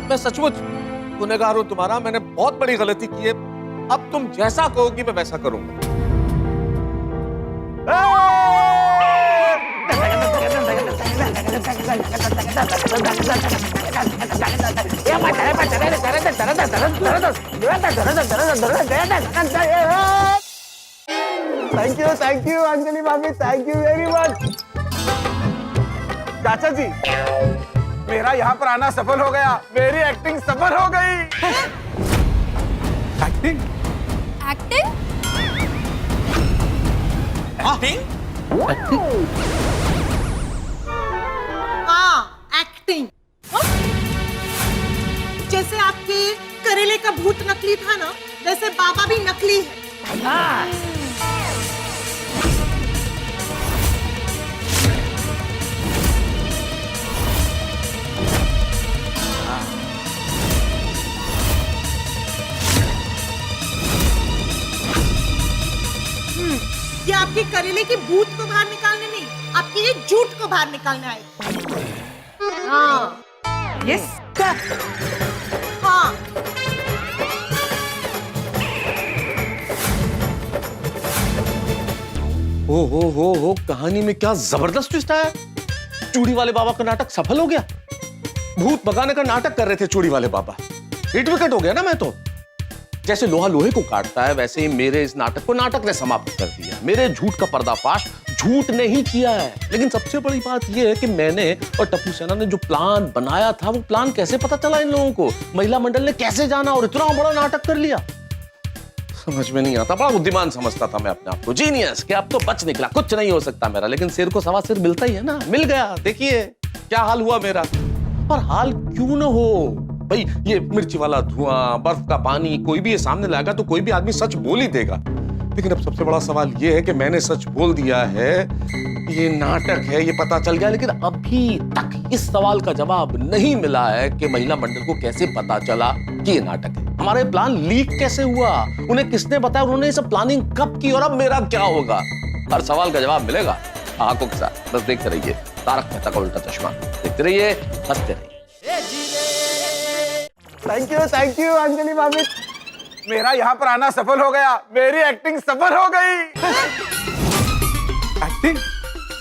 मैं सचमुच गुनहगार हूं तुम्हारा। मैंने बहुत बड़ी गलती की है। अब तुम जैसा कहोगी मैं वैसा करूंगा। थैंक यू अंजलि भाभी, थैंक यू वेरी मच। चाचा जी, मेरा यहाँ पर आना सफल हो गया, मेरी एक्टिंग सफल हो गई। एक्टिंग? एक्टिंग? हाँ, एक्टिंग। जैसे आपके करेले का भूत नकली था ना, वैसे बाबा भी नकली है। ये आपके करेले की भूत को बाहर निकालने नहीं, आपकी ये झूठ को बाहर निकालने आए। हाँ, यस, हाँ। हो, कहानी में क्या जबरदस्त ट्विस्ट आया। चूड़ी वाले बाबा का नाटक सफल हो गया। भूत भगाने का नाटक कर रहे थे चूड़ी वाले बाबा, हिट विकेट हो गया ना। मैं तो जैसे लोहा लोहे को काटता है, वैसे ही मेरे इस नाटक को नाटक ने समाप्त कर दिया। मेरे झूठ का पर्दाफाश झूठ ने ही किया है। लेकिन सबसे बड़ी बात यह है कि मैंने और टप्पू सेना ने जो प्लान बनाया था, वो प्लान कैसे पता चला इन लोगों को? महिला मंडल ने कैसे जाना और इतना बड़ा नाटक कर लिया? समझ में नहीं आता। बड़ा बुद्धिमान समझता था मैं अपने आप को, जीनियस, कि अब तो बच निकला, कुछ नहीं हो सकता मेरा। लेकिन सिर को सवा सिर मिलता ही है ना। मिल गया। देखिए क्या हाल हुआ मेरा। पर हाल क्यों ना हो भाई, ये मिर्ची वाला धुआं, बर्फ का पानी, कोई भी ये सामने लाएगा तो कोई भी आदमी सच बोल ही देगा। लेकिन अब सबसे बड़ा सवाल ये है कि मैंने सच बोल दिया है, ये नाटक है, ये पता चल गया, लेकिन अभी तक इस सवाल का जवाब नहीं मिला है कि महिला मंडल को कैसे पता चला कि ये नाटक है। हमारा ये प्लान लीक कैसे हुआ, उन्हें किसने बताया, उन्होंने ये सब प्लानिंग कब की, और अब मेरा क्या होगा? हर सवाल का जवाब मिलेगा आंखों के साथ। बस देखते रहिए तारक मेहता का उल्टा चश्मा, देखते रहिए, हंसते रहिए। थैंक यू अंजलि भाभी, मेरा यहाँ पर आना सफल हो गया, मेरी एक्टिंग सफल हो गई। एक्टिंग?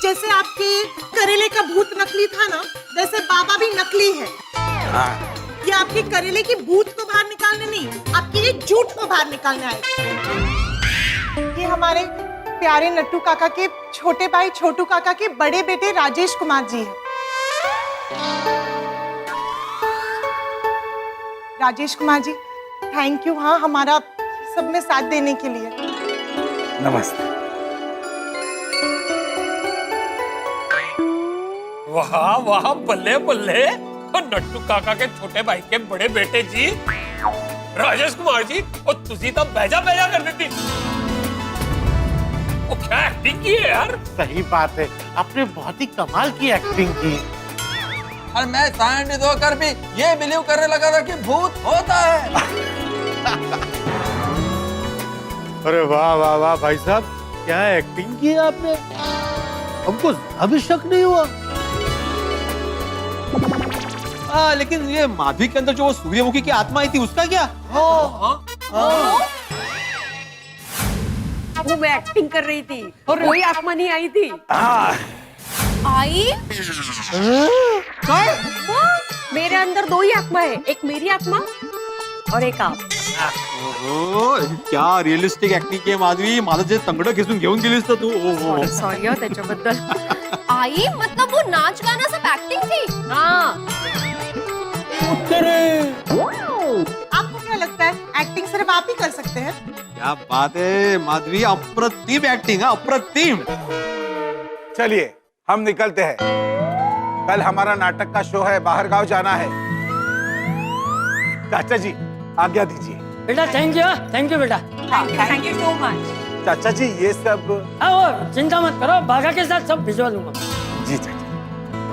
जैसे आपके करेले का भूत नकली था ना, वैसे बाबा भी नकली है। ये आपके करेले की भूत को बाहर निकालने नहीं, आपकी ये झूठ को बाहर निकालने आए। ये हमारे प्यारे नट्टू काका के छोटे भाई छोटू काका के बड़े बेटे राजेश कुमार जी हैं। राजेश कुमार जी, थैंक यू, हाँ, हमारा सब में साथ देने के लिए। नमस्ते। वाह वाह, बल्ले बल्ले। नट्टू काका के छोटे भाई के बड़े बेटे जी राजेश कुमार जी, और तुसी तो बेजा बेजा कर देती। वो क्या एक्टिंग की है यार। सही बात है, आपने बहुत ही कमाल की एक्टिंग की। और मैं साइंटिस्ट होकर भी ये बिलीव करने लगा था कि भूत होता है। अरे वाह वाह वाह भाई साहब, क्या एक्टिंग की है आपने। हमको अभी शक नहीं हुआ। हाँ, लेकिन ये माधवी के अंदर जो वो सूर्यमुखी की आत्मा आई थी उसका क्या? वो मैं एक्टिंग कर रही थी और कोई आत्मा नहीं आई थी। आई वो मेरे अंदर दो ही आत्मा है, एक मेरी आत्मा और एक आप। ओहो, क्या रिअलिस्टिक एक्टिंग की आहे माधवी. माझं जे तंगड खेचून घेऊन गेलीस तर तू. ओहो. सॉरी हो त्याच्याबद्दल. आई मतलब वो नाच गाना सब एक्टिंग थी. हाँ. आपको क्या लगता है एक्टिंग सिर्फ आप ही कर सकते हैं? क्या बात है माधवी, अप्रतिम एक्टिंग है, अप्रतिम. चलिए हम निकलते हैं, कल हमारा नाटक का शो है, बाहर गांव जाना है. चाचा जी आज्ञा दीजिए. बेटा थैंक यू बेटा. Thank you so much. चाचा जी ये सब. हाँ चिंता मत करो, बागा के साथ सब भिजवा दूंगा. जी चाचा.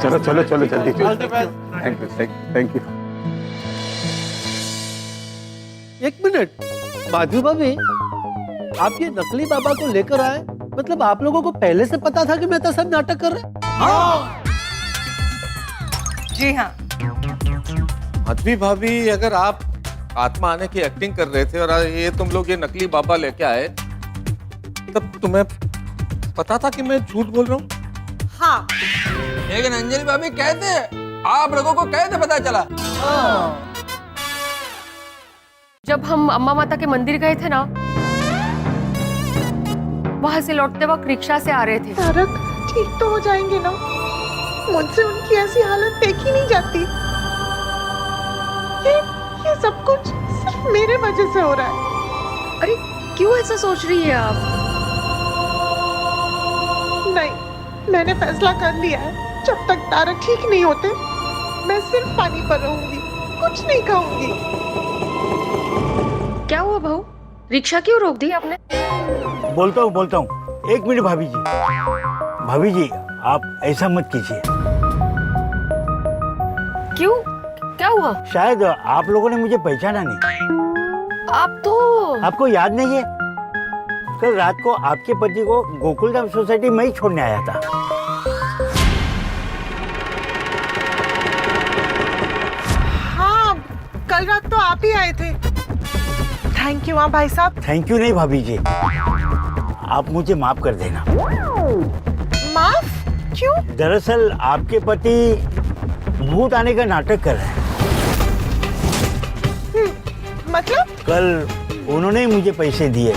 चलो चलो चलो जल्दी. Thank you. एक मिनट माधवी भाभी, आप ये नकली बाबा को लेकर आए, मतलब आप लोगों को पहले से पता था कि मेहता साहब नाटक कर रहे हैं? हाँ. जी हाँ. माधवी भाभी, अगर आप आत्मा आने की एक्टिंग कर रहे थे और ये तुम लोग ये नकली बाबा लेके आए, तब तुम्हें पता था कि मैं झूठ बोल रहा हूँ? हाँ. लेकिन अंजलि भाभी कहते आप लोगों को कैसे पता चला? जब हम अम्मा माता के मंदिर गए थे ना, वहां से लौटते वक्त रिक्शा से आ रहे थे. तारक ठीक तो हो जाएंगे ना? मुझसे उनकी ऐसी हालत देखी नहीं जाती. ये सब कुछ सिर्फ मेरे वजह से हो रहा है. अरे क्यों ऐसा सोच रही है आप? नहीं, मैंने फैसला कर लिया है, जब तक तारक ठीक नहीं होते मैं सिर्फ पानी पर रहूंगी, कुछ नहीं खाऊंगी. क्या हुआ बहू, रिक्शा क्यों रोक दी आपने? बोलता हूँ. एक मिनट भाभी जी. भाभी जी आप ऐसा मत कीजिए. क्यों, क्या हुआ? शायद आप लोगों ने मुझे पहचाना नहीं. आप तो आपको याद नहीं है? कल रात को आपके पति को गोकुलधाम सोसाइटी में ही छोड़ने आया था. हाँ, कल रात तो आप ही आए थे. थैंक यू भाई साहब. थैंक यू नहीं भाभी जी, आप मुझे माफ कर देना. माफ? क्यों? दरअसल आपके पति भूत आने का नाटक कर रहे हैं. मतलब? कल उन्होंने मुझे पैसे दिए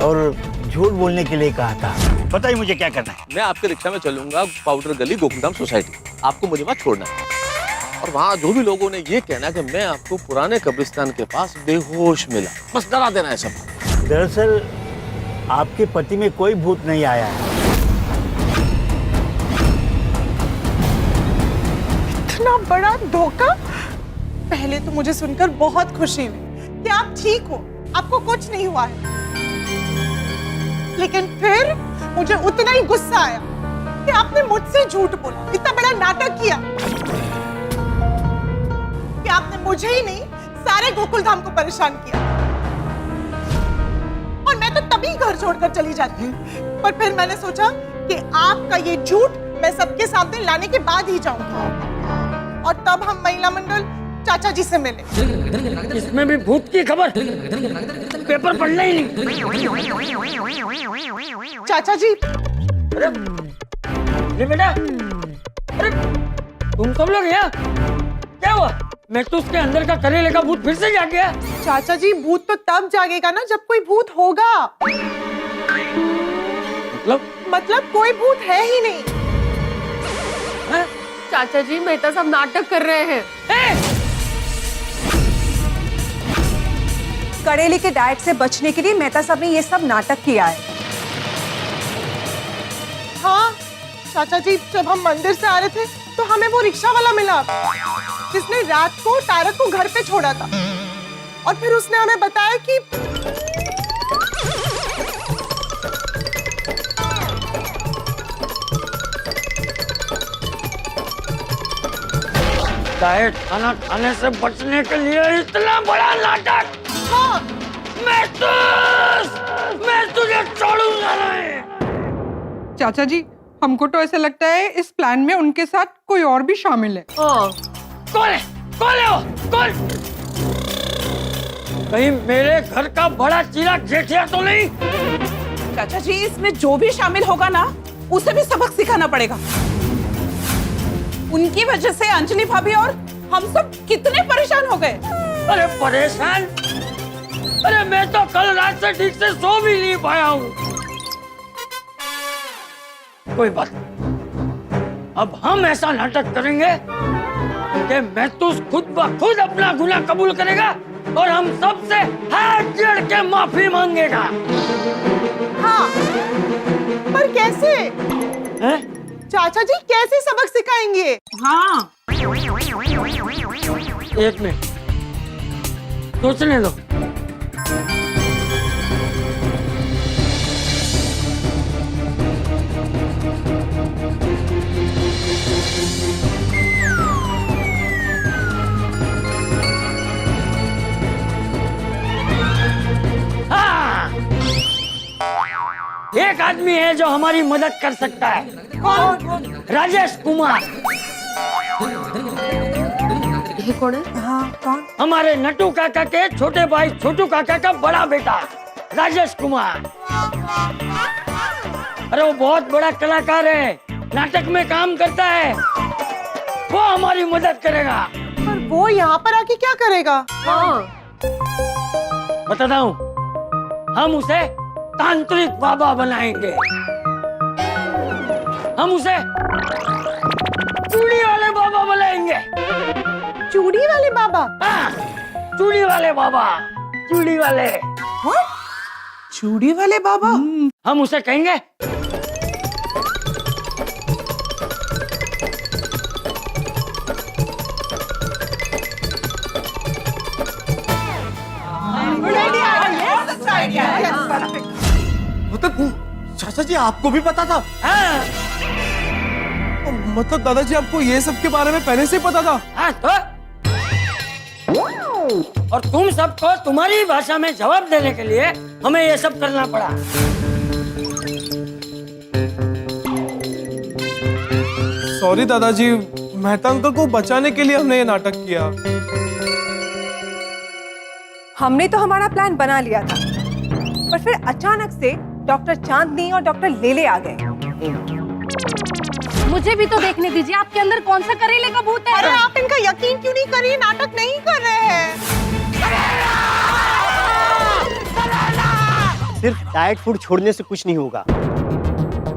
और झूठ बोलने के लिए कहा था. बताइए मुझे क्या करना है? मैं आपके रिक्शा में चलूंगा पाउडर गली गोकुलधाम सोसाइटी. आपको मुझे वहां छोड़ना है और वहां जो भी लोगों ने ये कहना कि मैं आपको पुराने कब्रिस्तान के पास बेहोश मिला, बस डरा देना है सब. दरअसल आपके पति में कोई भूत नहीं आया है. इतना बड़ा धोखा. पहले तो मुझे सुनकर बहुत खुशी हुई कि आप ठीक हो, आपको कुछ नहीं हुआ है. लेकिन फिर मुझे उतना ही गुस्सा आया कि आपने मुझसे झूठ बोला, इतना बड़ा नाटक किया कि आपने मुझे ही नहीं सारे गोकुलधाम को परेशान किया. और मैं तो तभी घर छोड़कर चली जाती, पर फिर मैंने सोचा कि आपका ये झूठ मैं सबके सामने लाने के बाद ही जाऊंगी. और तब हम महिला मंडल चाचा जी से मिले. इसमें भी भूत की खबर, पेपर पढ़ना ही नहीं. चाचा जी. अरे बेटा, अरे तुम सब लोग यहाँ क्या हुआ? मैं तो उसके अंदर का करेले का भूत फिर से जाग गया. चाचा जी भूत तो तब जागेगा ना जब कोई भूत होगा. मतलब कोई भूत है ही नहीं. चाचा जी मेहता साहब नाटक कर रहे हैं. करेले के डाइट से बचने के लिए मेहता साहब ने ये सब नाटक किया है. हाँ चाचा जी, जब हम मंदिर से आ रहे थे तो हमें वो रिक्शा वाला मिला जिसने रात को तारक को घर पे छोड़ा था. और फिर उसने हमें बताया कि डाइट खाना खाने से बचने के लिए इतना बड़ा नाटक. हाँ, मैं तुझे छोड़ूंगा नहीं. चाचा जी हमको तो ऐसा लगता है इस प्लान में उनके साथ कोई और भी शामिल है। कौन है? कौन है वो? कौन? कहीं मेरे घर का बड़ा चिराग जेठिया तो नहीं? चाचा जी, इसमें जो भी शामिल होगा ना, उसे भी सबक सिखाना पड़ेगा। उनकी वजह से अंजलि भाभी और हम सब कितने परेशान हो गए। अरे परेशान? अरे मैं तो कल रात से ठीक से सो भी नहीं पाया हूँ। कोई बात नहीं। अब हम ऐसा नाटक करेंगे कि महतूस खुद ब खुद अपना गुनाह कबूल करेगा और हम सबसे हाथ जोड़ के माफी मांगेगा। हाँ, पर कैसे? हैं? चाचा जी कैसे सबक सिखाएंगे? हाँ, एक मिनट सोचने दो। हाँ, एक आदमी है जो हमारी मदद कर सकता है। कौन? राजेश कुमार। ये कौन है? हाँ, कौन? हमारे नटू काका के छोटे भाई छोटू काका का बड़ा बेटा राजेश कुमार। अरे वो बहुत बड़ा कलाकार है, नाटक में काम करता है, वो हमारी मदद करेगा। पर वो यहाँ पर आके क्या करेगा? हाँ, बताता हूँ, हम उसे तांत्रिक बाबा बनाएंगे। हम उसे चूड़ी वाले बाबा बनाएंगे। चूड़ी वाले बाबा? हाँ, चूड़ी वाले बाबा, चूड़ी वाले। चूड़ी वाले बाबा? हम उसे कहेंगे मतलब चाचा जी आपको भी पता था? हाँ, मतलब दादाजी आपको ये सब के बारे में पहले से ही पता था? हाँ तो? और तुम सबको तुम्हारी भाषा में जवाब देने के लिए हमें ये सब करना पड़ा। सॉरी दादाजी, मेहता अंकल को बचाने के लिए हमने ये नाटक किया। हमने तो हमारा प्लान बना लिया था, पर फिर अचानक से डॉक्टर चांदनी और डॉक्टर लेले आ गए। मुझे भी तो देखने दीजिए, आपके अंदर कौन सा करेले का भूत है? अरे आप इनका यकीन क्यों नहीं कर रही? नाटक नहीं कर रहे हैं। सिर्फ डाइट फूड छोड़ने से कुछ नहीं होगा,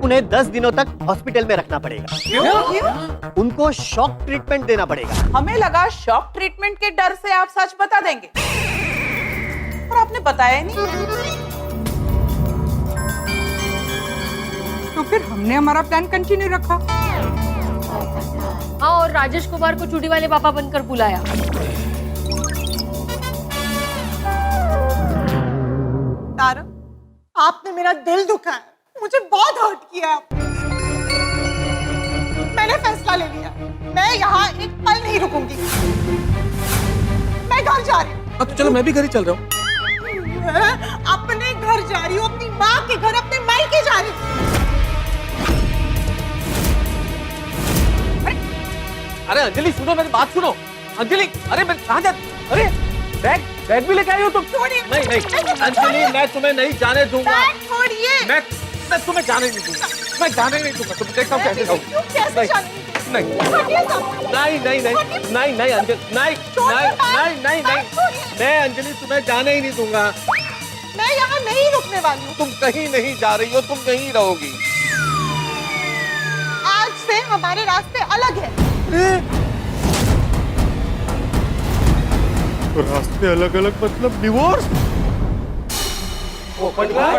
उन्हें 10 दिनों तक हॉस्पिटल में रखना पड़ेगा। क्यों? उनको शॉक ट्रीटमेंट देना पड़ेगा। हमें लगा शॉक ट्रीटमेंट के डर से आप सच बता देंगे, पर आपने बताया ही नहीं। तो फिर हमने हमारा प्लान कंटिन्यू रखा। हाँ, और राजेश कुमार को चूड़ी वाले बाबा बनकर बुलाया। तारा, आपने मेरा दिल दुखाया, मुझे बहुत हर्ट किया आपने। मैंने फैसला ले लिया, मैं यहाँ एक पल नहीं रुकूंगी। मैं घर जा रही हूँ। तो चलो मैं भी घर ही चल रहा हूँ। अपने घर जा रही हूँ, अपनी माँ के घर, अपने मायके जा रही हूँ। अरे अंजलि सुनो, मेरी बात सुनो। अंजलि, अरे मैं कहाँ जा? अरे बैग भी लेके आई हो तुम? नहीं नहीं अंजलि, मैं तुम्हें नहीं जाने दूंगा। बैग छोड़िए। मैं तुम्हें जाने नहीं दूंगा। मैं जाने नहीं दूंगा। तुम देखता हूँ कैसे जाऊँ। नहीं नहीं नहीं नहीं नहीं नहीं अंजलि, नहीं नहीं नहीं नहीं, मैं अंजलि तुम्हें जाने ही नहीं दूंगा। मैं यहाँ नहीं रुकने वाली हूँ। तुम कहीं नहीं जा रही हो, तुम यहीं रहोगी। आज से हमारे रास्ते अलग है। तो रास्ते अलग अलग मतलब डिवोर्स?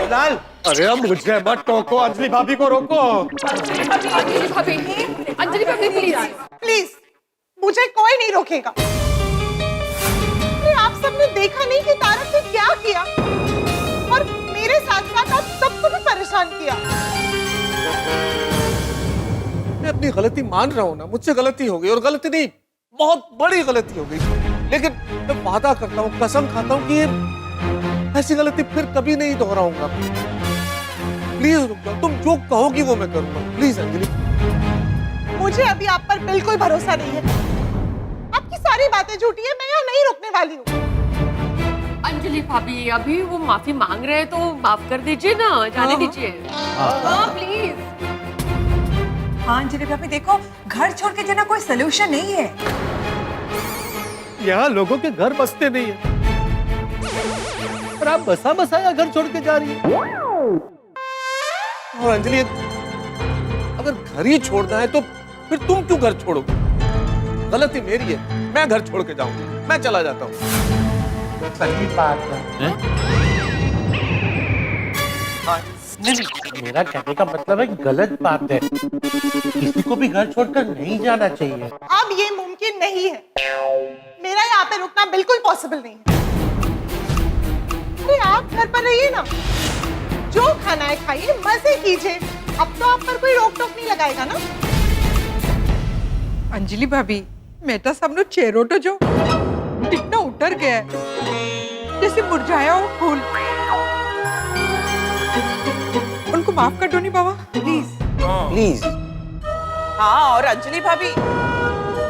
लाल, अरे अब मुझे मत टोको, अंजलि भाभी को रोको। अंजलि भाभी प्लीज। प्लीज, मुझे कोई नहीं रोकेगा। आप सबने देखा नहीं कि तारक ने क्या किया, और मेरे साथ साथ आप सबको भी परेशान किया। मैं अपनी गलती मान रहा हूँ ना, मुझसे गलती हो गई, और गलती नहीं, बहुत बड़ी गलती हो गई। लेकिन मैं वादा करता हूँ, कसम खाता हूँ कि ऐसी गलती फिर कभी नहीं दोहराऊंगा। प्लीज रुक जाओ, तुम जो कहोगी वो मैं करूंगा, प्लीज अंजलि। मुझे अभी आप पर बिल्कुल भरोसा नहीं है। आपकी सारी बातें झूठी है, मैं यहाँ नहीं रुकने वाली हूँ। अंजलि भाभी अभी वो माफी मांग रहे हैं तो माफ कर दीजिए ना, जाने दीजिए। हाँ प्लीज। हाँ अंजलि भाभी देखो, घर छोड़ के जाना कोई सोल्यूशन नहीं है। यहाँ लोगों के घर बसते नहीं है, पर आप बसा बसाया घर छोड़ के जा रही है। और अंजलि अगर घर ही छोड़ना है तो फिर तुम क्यों घर छोड़ोगे? गलती मेरी है, मैं घर छोड़ के जाऊंगा, मैं चला जाता हूँ। सही बात है। मेरा कहने का मतलब है गलत बात है, किसी को भी घर छोड़कर नहीं जाना चाहिए। अब ये मुमकिन नहीं है, मेरा यहाँ पे रुकना बिल्कुल पॉसिबल नहीं है। अरे आप घर पर रहिए ना, जो खाना है खाइए, मजे कीजिए। अब तो आप पर कोई रोक टोक नहीं लगाएगा ना। अंजलि भाभी मेरा सामने चेहरो तो जो कितना उतर गया है, जैसे मुरझाया हो फूल। उनको माफ कर दो नहीं बाबा, प्लीज प्लीज। हाँ, और अंजलि भाभी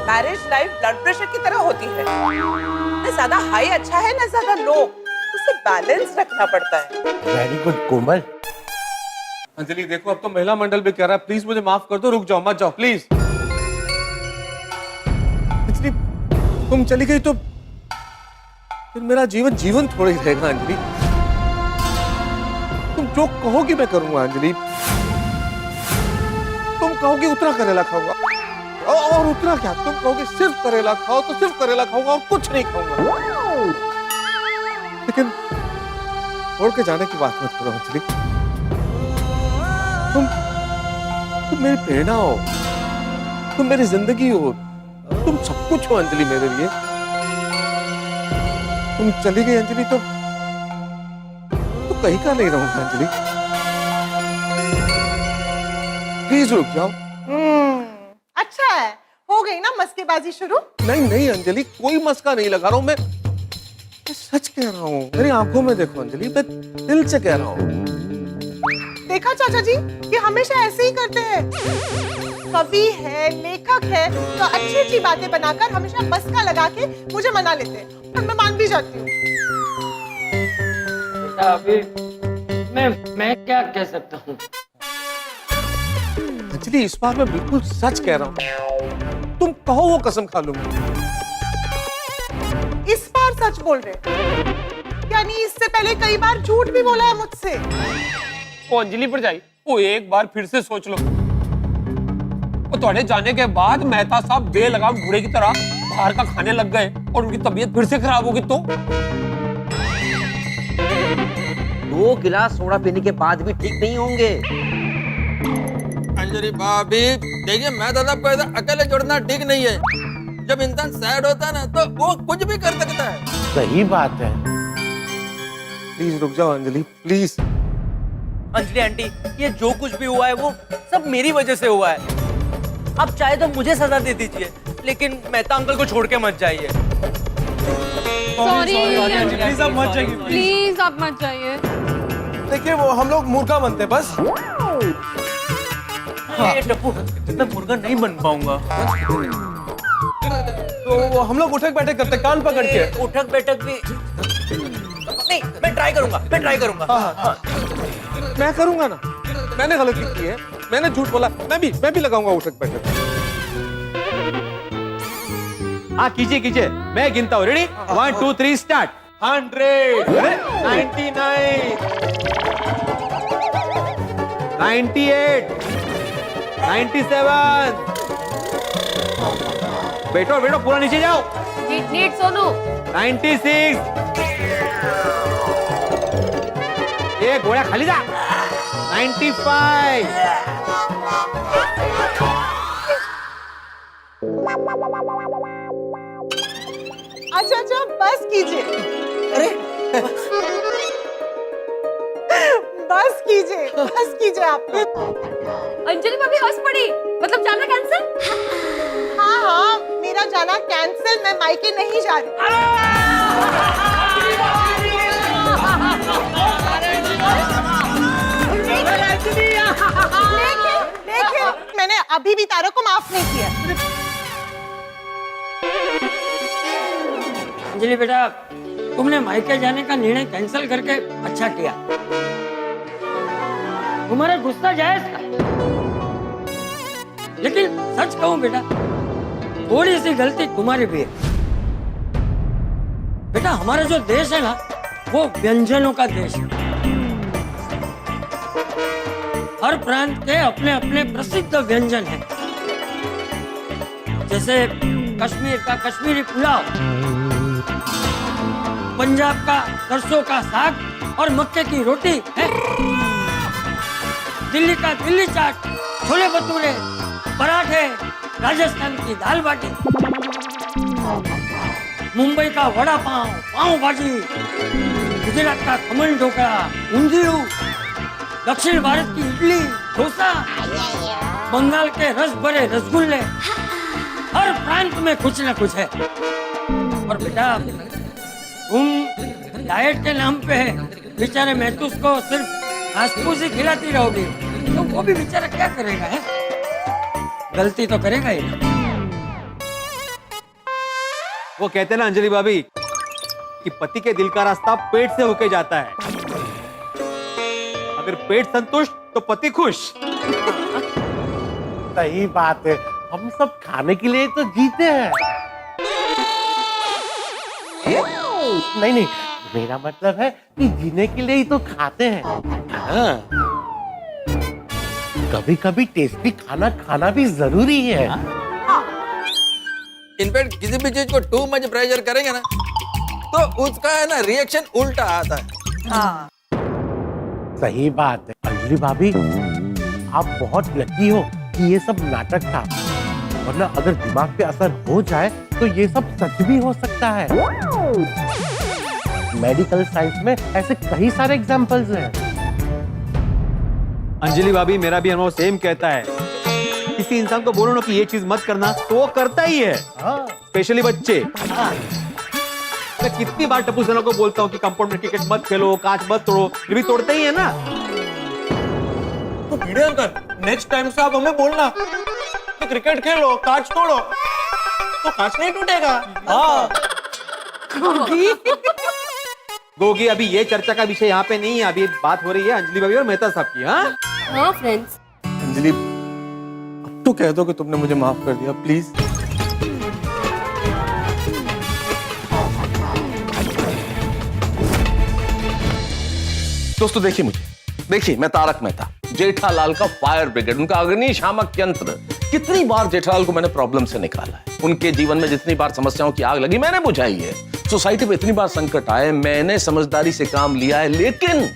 मैरिज लाइफ ब्लड प्रेशर की तरह होती है, न ज्यादा हाई अच्छा है न ज्यादा लो, उसे बैलेंस रखना पड़ता है। वेरी गुड कोमल। अंजलि देखो, अब तो महिला मंडल भी कह रहा है, प्लीज मुझे माफ कर दो, रुक जाओ, मत जाओ प्लीज। अंजलि तुम चली गई तो फिर मेरा जीवन जीवन थोड़ी रहेगा अंजलि। तुम जो कहोगी मैं करूंगा अंजलि। तुम कहोगी उतना करेला खाऊंगा, और उतना क्या, तुम कहोगे सिर्फ करेला खाओ तो सिर्फ करेला खाऊंगा और कुछ नहीं खाऊंगा। लेकिन छोड़ के जाने की बात मत करो अंजलि। तुम मेरी प्रेरणा हो, तुम मेरी जिंदगी हो, तुम सब कुछ हो अंजलि मेरे लिए। तुम चली गई अंजलि तो कहीं का नहीं रहूंगा अंजलि। प्लीज रुक जाओ। अच्छा है, हो गई ना मस्केबाजी शुरू। नहीं नहीं अंजलि, कोई मस्का नहीं लगा रहा हूं मैं सच कह रहा हूँ। मेरी आंखों में देखो अंजलि, मैं दिल से कह रहा हूँ। देखा चाचा जी, ये हमेशा ऐसे ही करते हैं। कवि है, लेखक है, तो अच्छी अच्छी बातें बनाकर हमेशा मस्का लगा के मुझे मना लेते हैं, और मैं मान भी जाती हूँ। बेटा अभी मैं क्या कह सकता हूँ? अंजलि इस बार मैं बिल्कुल सच कह रहा हूँ, तुम कहो वो कसम खा लूंगा। इस बार सच बोल रहे, यानी इससे पहले कई बार झूठ भी बोला है मुझसे। ओ अंजलि पर जाई, वो एक बार फिर से सोच लो। वो थोड़े जाने के बाद मेहता साहब बेलगाम घोड़े की तरह बाहर का खाने लग गए और उनकी तबीयत फिर से खराब होगी तो? 2 गिलास सोडा पीने के बाद भी ठीक नहीं होंगे। अंजलि भाभी देखिए, मैं दादा को अकेले छोड़ना ठीक नहीं है। जब इंसान सैड होता है ना तो वो कुछ भी कर सकता है। सही बात है। प्लीज रुक जाओ अंजलि, प्लीज। अंजलि आंटी, ये जो कुछ भी हुआ है वो सब मेरी वजह से हुआ है। अब चाहे तो मुझे सजा दे दीजिए, लेकिन मेहता अंकल को छोड़ के मत जाइए। सॉरी प्लीज आप मत जाइए। प्लीज आप मत जाइए। देखिए वो हम लोग मूर्खा बनते बस। ये टप्पू, मैं मुर्गा नहीं बन पाऊंगा। तो वो हम लोग उठक बैठक करते कान पकड़ के। उठक बैठक भी नहीं, मैं ट्राई करूंगा। हाँ। मैं करूंगा ना, मैंने गलती की है, मैंने झूठ बोला, मैं भी लगाऊंगा उठक बैठक। हाँ कीजिए, मैं गिनता हूँ। Ready 1 2 3 start. 100, 99, 98, 97। बैठो पूरा नीचे जाओ। नीट सोनू। 96। ये गोड़ा खाली जा। 95। अच्छा बस कीजिए। अरे बस कीजिए आप। अंजलि भाभी हंस पड़ी, मतलब जाना कैंसिल? हाँ, मेरा जाना कैंसिल, मैं मायके नहीं जा रही। अभी भी तारा को माफ नहीं किया। अंजलि बेटा, तुमने मायके जाने का निर्णय कैंसिल करके अच्छा किया। तुम्हारा गुस्सा जायज था, लेकिन सच कहूं बेटा, थोड़ी सी गलती तुम्हारी भी है। बेटा, हमारा जो देश है ना, वो व्यंजनों का देश है। हर प्रांत के अपने अपने प्रसिद्ध व्यंजन हैं। जैसे कश्मीर का कश्मीरी पुलाव, पंजाब का सरसों का साग और मक्के की रोटी है, दिल्ली का दिल्ली चाट, छोले भटूरे, पराठे, राजस्थान की दाल बाटी, मुंबई का वड़ा पाव, पाव भाजी, गुजरात का खमन ढोकला, ऊंधियू, दक्षिण भारत की इडली, डोसा, बंगाल के रस भरे रसगुल्ले, हर प्रांत में कुछ न कुछ है। और बेटा, तुम डाइट के नाम पे बेचारे महतूस को सिर्फ घास-फूस ही खिलाती रहोगी, तो वो भी बेचारा क्या करेगा है? गलती तो करेगा ही ना। वो कहते हैं ना अंजलि भाभी कि पति के दिल का रास्ता पेट से होके जाता है। अगर पेट संतुष्ट तो पति खुश। सही बात है, हम सब खाने के लिए तो जीते हैं। नहीं नहीं, मेरा मतलब है कि जीने के लिए ही तो खाते हैं। हाँ। कभी कभी टेस्टी खाना खाना भी जरूरी है। इनफैक्ट किसी भी चीज को टू मच प्रेशर करेंगे ना, तो उसका है ना रिएक्शन उल्टा आता है। हाँ। सही बात है अंजलि भाभी, आप बहुत लकी हो कि ये सब नाटक था, वरना अगर दिमाग पे असर हो जाए तो ये सब सच भी हो सकता है। मेडिकल साइंस में ऐसे कई सारे एग्जांपल्स हैं। अंजलि भाभी, मेरा भी अनुभव सेम कहता है। किसी इंसान को बोलो ना कि ये चीज मत करना, तो वो करता ही है। स्पेशली बच्चे। मैं कितनी बार टप्पू सेना को बोलता हूँ कि कंपाउंड में क्रिकेट मत खेलो, कांच मत तोड़ो, फिर भी तोड़ते ही है ना। तो भिड़े अंकल, नेक्स्ट टाइम से आप हमें बोलना कि क्रिकेट खेलो, कांच तोड़ो, तो कांच नहीं टूटेगा। हाँ। गोगी, अभी ये चर्चा का विषय यहाँ पे नहीं है। अभी बात हो रही है अंजलि भाभी और मेहता साहब की। हाँ फ्रेंड्स। अंजलि, अब तो कह दो कि तुमने मुझे माफ कर दिया, प्लीज। दोस्तों देखिए, देखिए, मैं तारक मेहता, जेठालाल का फायर ब्रिगेड, उनका अग्निशामक यंत्र। कितनी बार जेठालाल को मैंने प्रॉब्लम से निकाला है। उनके जीवन में जितनी बार समस्याओं की आग लगी, मैंने बुझाई है। सोसाइटी में इतनी बार संकट आए, मैंने समझदारी से काम लिया है। लेकिन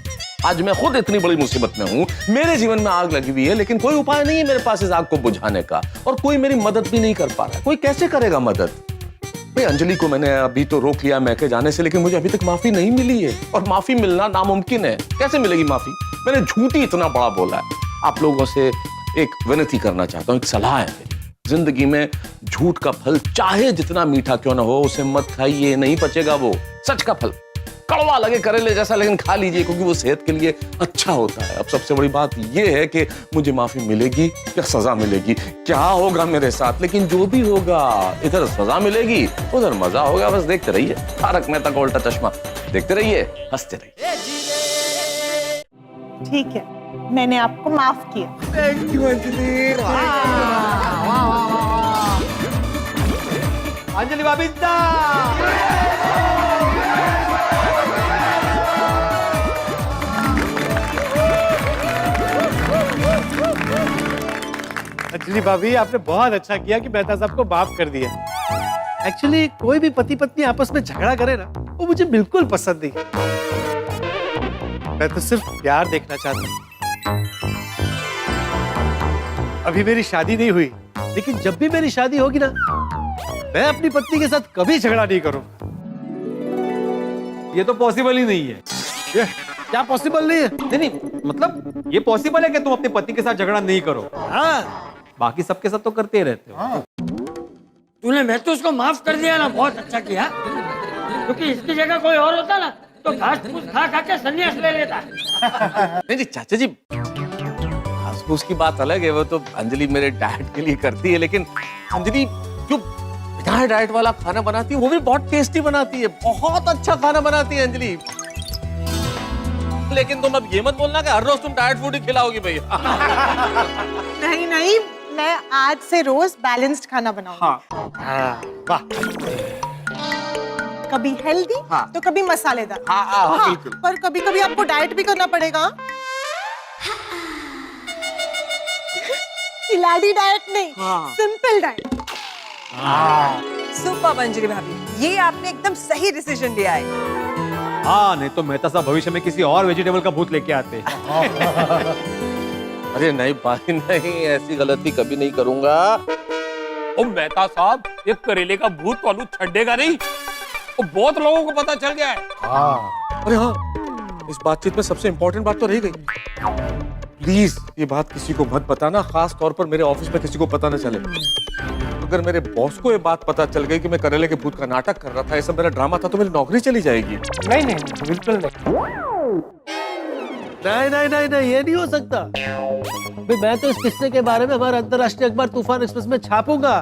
आज मैं खुद इतनी बड़ी मुसीबत में हूं, मेरे जीवन में आग लगी हुई है, लेकिन कोई उपाय नहीं है मेरे पास इस आग को बुझाने का, और कोई मेरी मदद भी नहीं कर पा रहा है। कोई कैसे करेगा मदद? भाई, अंजलि को मैंने अभी तो रोक लिया मैके जाने से, लेकिन मुझे अभी तक माफी नहीं मिली है, और माफी मिलना नामुमकिन है। कैसे मिलेगी माफी? मैंने झूठ ही इतना बड़ा बोला है। आप लोगों से एक विनती करना चाहता हूं, एक सलाह है। जिंदगी में झूठ का फल चाहे जितना मीठा क्यों ना हो, उसे मत खाइए, नहीं पचेगा वो। सच का फल कड़वा लगे करेले जैसा, लेकिन खा लीजिए, क्योंकि वो सेहत के लिए अच्छा होता है। अब सबसे बड़ी बात ये है कि मुझे माफी मिलेगी या सजा मिलेगी, क्या होगा मेरे साथ? लेकिन जो भी होगा, इधर सजा मिलेगी, उधर मजा होगा। बस देखते रहिए तारक मेहता का उल्टा चश्मा, देखते रहिए, हंसते रहिए। ठीक है, मैंने आपको माफ किया। Thank you Anjali. अंजलि भाभी अंजलि भाभी, आपने बहुत अच्छा किया कि मेहता साहब को माफ कर दिया। एक्चुअली कोई भी पति पत्नी आपस में झगड़ा करे ना, वो मुझे बिल्कुल पसंद नहीं। मैं तो सिर्फ प्यार देखना चाहता हूँ। अभी मेरी शादी नहीं हुई, लेकिन जब भी मेरी शादी होगी ना, मैं अपनी पत्नी के साथ कभी झगड़ा नहीं करूंगा। ये तो पॉसिबल ही नहीं है। ये क्या पॉसिबल नहीं है? नहीं, मतलब ये पॉसिबल है कि तुम अपने पति के साथ झगड़ा नहीं करो। हाँ, बाकी सबके साथ तो करते ही रहते हो। तूने महतूस को माफ कर दिया ना, बहुत अच्छा किया। क्योंकि इसकी जगह कोई और होता ना, तो घास फूस खा खा के संन्यास ले लेता। नहीं चाचा जी, घास उसकी बात अलग है, वो तो अंजलि मेरे डाइट के लिए करती है, लेकिन अंजलि जो बिना डाइट वाला खाना बनाती है वो भी बहुत टेस्टी बनाती है, बहुत अच्छा खाना बनाती है अंजलि। लेकिन तुम अब ये मत बोलना कि हर रोज तुम डाइट फूड ही खिलाओगी भैया। नहीं नहीं, मैं आज से रोज बैलेंस्ड खाना बनाऊंगी। वाह। कभी हेल्दी तो कभी मसालेदार। बिल्कुल। पर कभी कभी आपको डाइट भी करना पड़ेगा। खिलाड़ी डाइट नहीं, सिंपल डाइट। सुपर अंजलि भाभी, ये आपने एकदम सही डिसीजन लिया है। हाँ, नहीं तो मेहता साहब भविष्य में किसी और वेजिटेबल का भूत लेके आते। अरे नहीं भाई नहीं, ऐसी गलती कभी नहीं करूंगा। ओ मेहता साहब, ये करेले का भूत तो छड्डेगा नहीं, वो बहुत लोगों को पता चल गया है। अरे हाँ, इस बातचीत में सबसे इंपॉर्टेंट बात तो रह गई। प्लीज ये बात किसी को मत बताना, खास तौर पर मेरे ऑफिस में किसी को पता न चले। अगर मेरे बॉस को ये बात पता चल गई कि मैं करेले के भूत का नाटक कर रहा था, ये सब मेरा ड्रामा था, तो मेरी नौकरी चली जाएगी। नहीं नहीं, बिल्कुल नहीं। नहीं नहीं नहीं नहीं, ये नहीं हो सकता। भाई मैं तो इस किस्से के बारे में हमारे अंतर्राष्ट्रीय अखबार तूफान एक्सप्रेस में छापूंगा,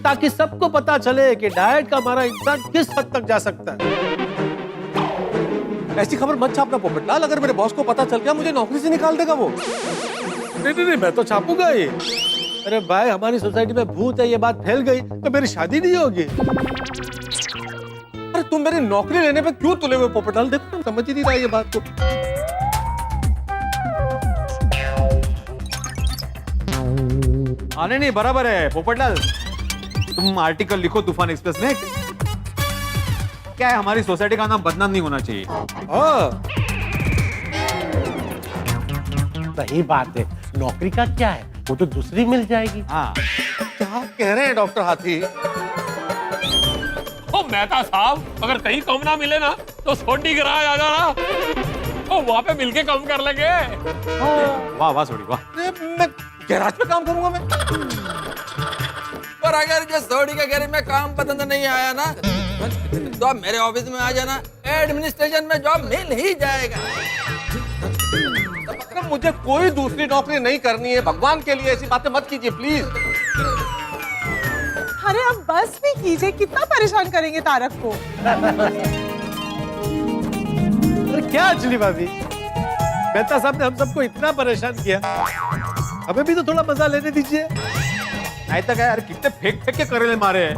ताकि सबको पता चले कि डाइट का हमारा इंसान किस हद तक जा सकता है। ऐसी खबर मत छापना पोपटलाल, अगर मेरे बॉस को पता चल गया मुझे नौकरी से निकाल देगा वो। नहीं नहीं नहीं, मैं तो छापूंगा ये। अरे भाई, हमारी सोसाइटी में भूत है, ये बात फैल गई तो मेरी शादी नहीं होगी। अरे तुम मेरी नौकरी लेने पे क्यों तुले हुए पोपटलाल? देखो तुम समझ ही नहीं रहा ये बात को। नहीं नहीं, बराबर है पोपटलाल, तुम आर्टिकल लिखो तूफान एक्सप्रेस में। क्या है, हमारी सोसाइटी का नाम बदनाम नहीं होना चाहिए। सही बात है, नौकरी का क्या है, वो तो दूसरी मिल जाएगी। हाँ, क्या कह रहे हैं डॉक्टर हाथी? ओ मेहता साहब, अगर कहीं कम ना मिले ना तो सोडी गराज आ जाना, ओ वहाँ पे मिलके कम कर लेंगे। वाह वाह सोडी वाह। मैं गैराज पे काम करूंगा मैं। पर अगर जो सोडी के घर में काम पसंद नहीं आया ना, तो आप मेरे ऑफिस में आ जाना, एडमिनिस्ट्रेशन में जॉब मिल ही जाएगा। मुझे कोई दूसरी नौकरी नहीं करनी है, भगवान के लिए ऐसी बातें मत कीजिए प्लीज। अरे अब बस भी कीजिए, कितना परेशान करेंगे तारक को। अरे क्या अंजलि भाभी, मेहता साहब ने हम सबको इतना परेशान किया, हमें भी तो थोड़ा मजा लेने दीजिए। नहीं तो क्या यार, कितने फेंक फेंक के करेले मारे हैं।